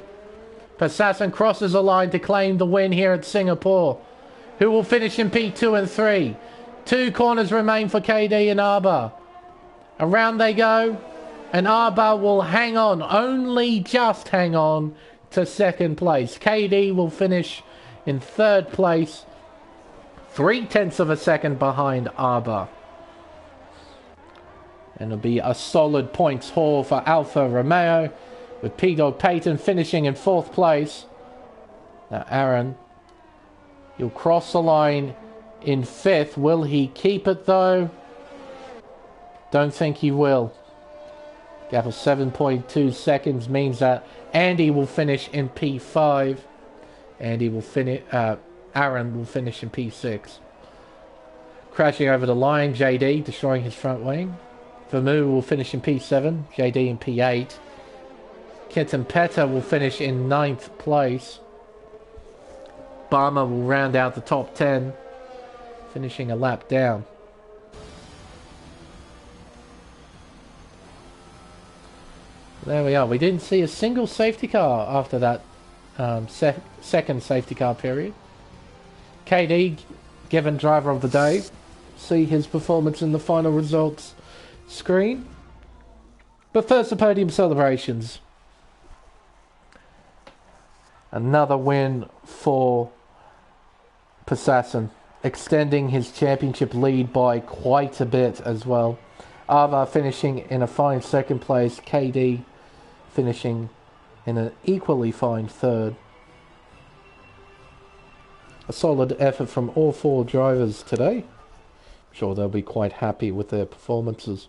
Assassin crosses a line to claim the win here at Singapore. Who will finish in P2 and 3? 2 corners remain for KD and Arba. Around they go. And Arba will hang on, only just hang on, to second place. KD will finish in 3rd place, 0.3 of a second behind Arba. And it'll be a solid points haul for Alfa Romeo, with P-Dog Peyton finishing in 4th place. Now Aaron, he'll cross the line in 5th. Will he keep it though? Don't think he will. Gap of 7.2 seconds means that Andy will finish in P5. Aaron will finish in P6. Crashing over the line, JD destroying his front wing. Vermu will finish in P7. JD in P8. Kitten Petta will finish in 9th place. Barmer will round out the top 10, finishing a lap down. There we are. We didn't see a single safety car after that second safety car period. KD, given driver of the day. See his performance in the final results screen. But first, the podium celebrations. Another win for Assassin, extending his championship lead by quite a bit as well. Ava finishing in a fine 2nd place. KD finishing in an equally fine 3rd. A solid effort from all 4 drivers today. I'm sure they'll be quite happy with their performances.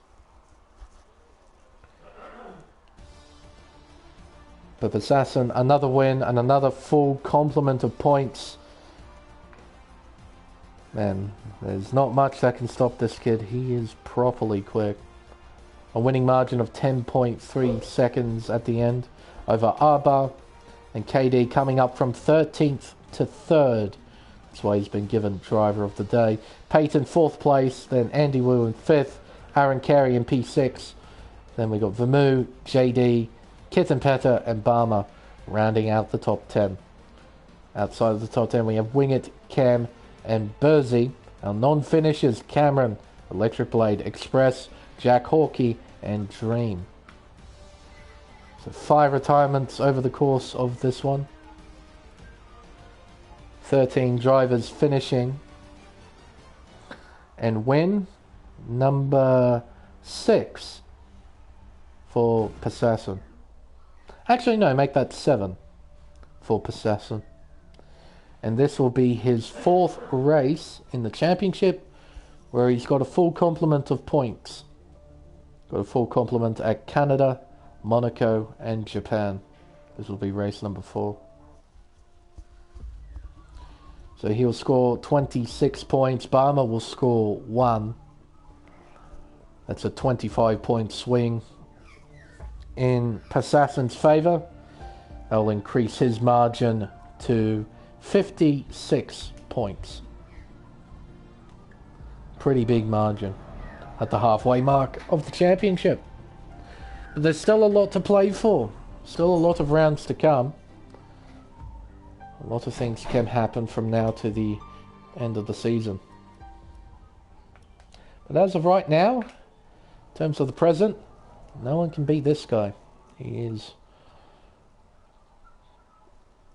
But Assassin, another win and another full complement of points. Man, there's not much that can stop this kid. He is properly quick. A winning margin of 10.3 seconds at the end over Arba, and KD coming up from 13th to 3rd. That's why he's been given driver of the day. Peyton 4th place, then Andy Wu in 5th, Aaron Carey in P6. Then we got Vermu, JD, Kitten Petta and Barmer rounding out the top 10. Outside of the top 10 we have Wingett, Cam and Bersey. Our non-finishers, Cameron, Electric Blade, Express, Jack Hawkey and Dream. So 5 retirements over the course of this one. 13 drivers finishing. And win number 6 for Assassin. Actually, no, make that 7 for Assassin. And this will be his 4th race in the championship, where he's got a full complement of points. Got a full complement at Canada, Monaco and Japan. This will be race number 4. So he'll score 26 points. Barmer will score 1. That's a 25-point swing in Assassin's favour. That'll increase his margin to 56 points. Pretty big margin at the halfway mark of the championship. But there's still a lot to play for. Still a lot of rounds to come. A lot of things can happen from now to the end of the season. But as of right now, in terms of the present, no one can beat this guy. He is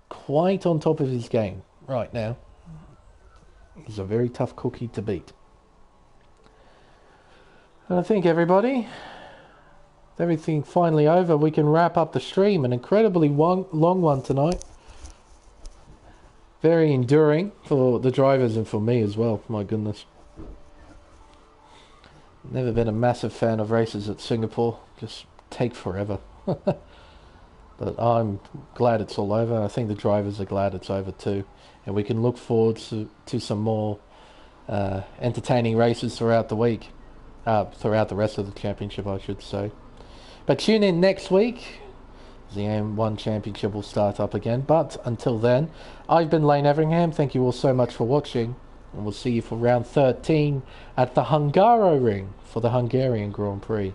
quite on top of his game right now. He's a very tough cookie to beat. And I think everybody, with everything finally over, we can wrap up the stream. An incredibly long one tonight. Very enduring for the drivers and for me as well, my goodness. Never been a massive fan of races at Singapore. Just take forever. But I'm glad it's all over. I think the drivers are glad it's over too. And we can look forward to some more entertaining races throughout the week. Throughout the rest of the championship, I should say. But tune in next week. The AM1 championship will start up again. But until then, I've been Lane Everingham. Thank you all so much for watching. And we'll see you for round 13 at the Hungaro Ring for the Hungarian Grand Prix.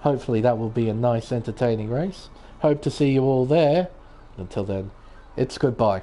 Hopefully that will be a nice, entertaining race. Hope to see you all there. Until then, it's goodbye.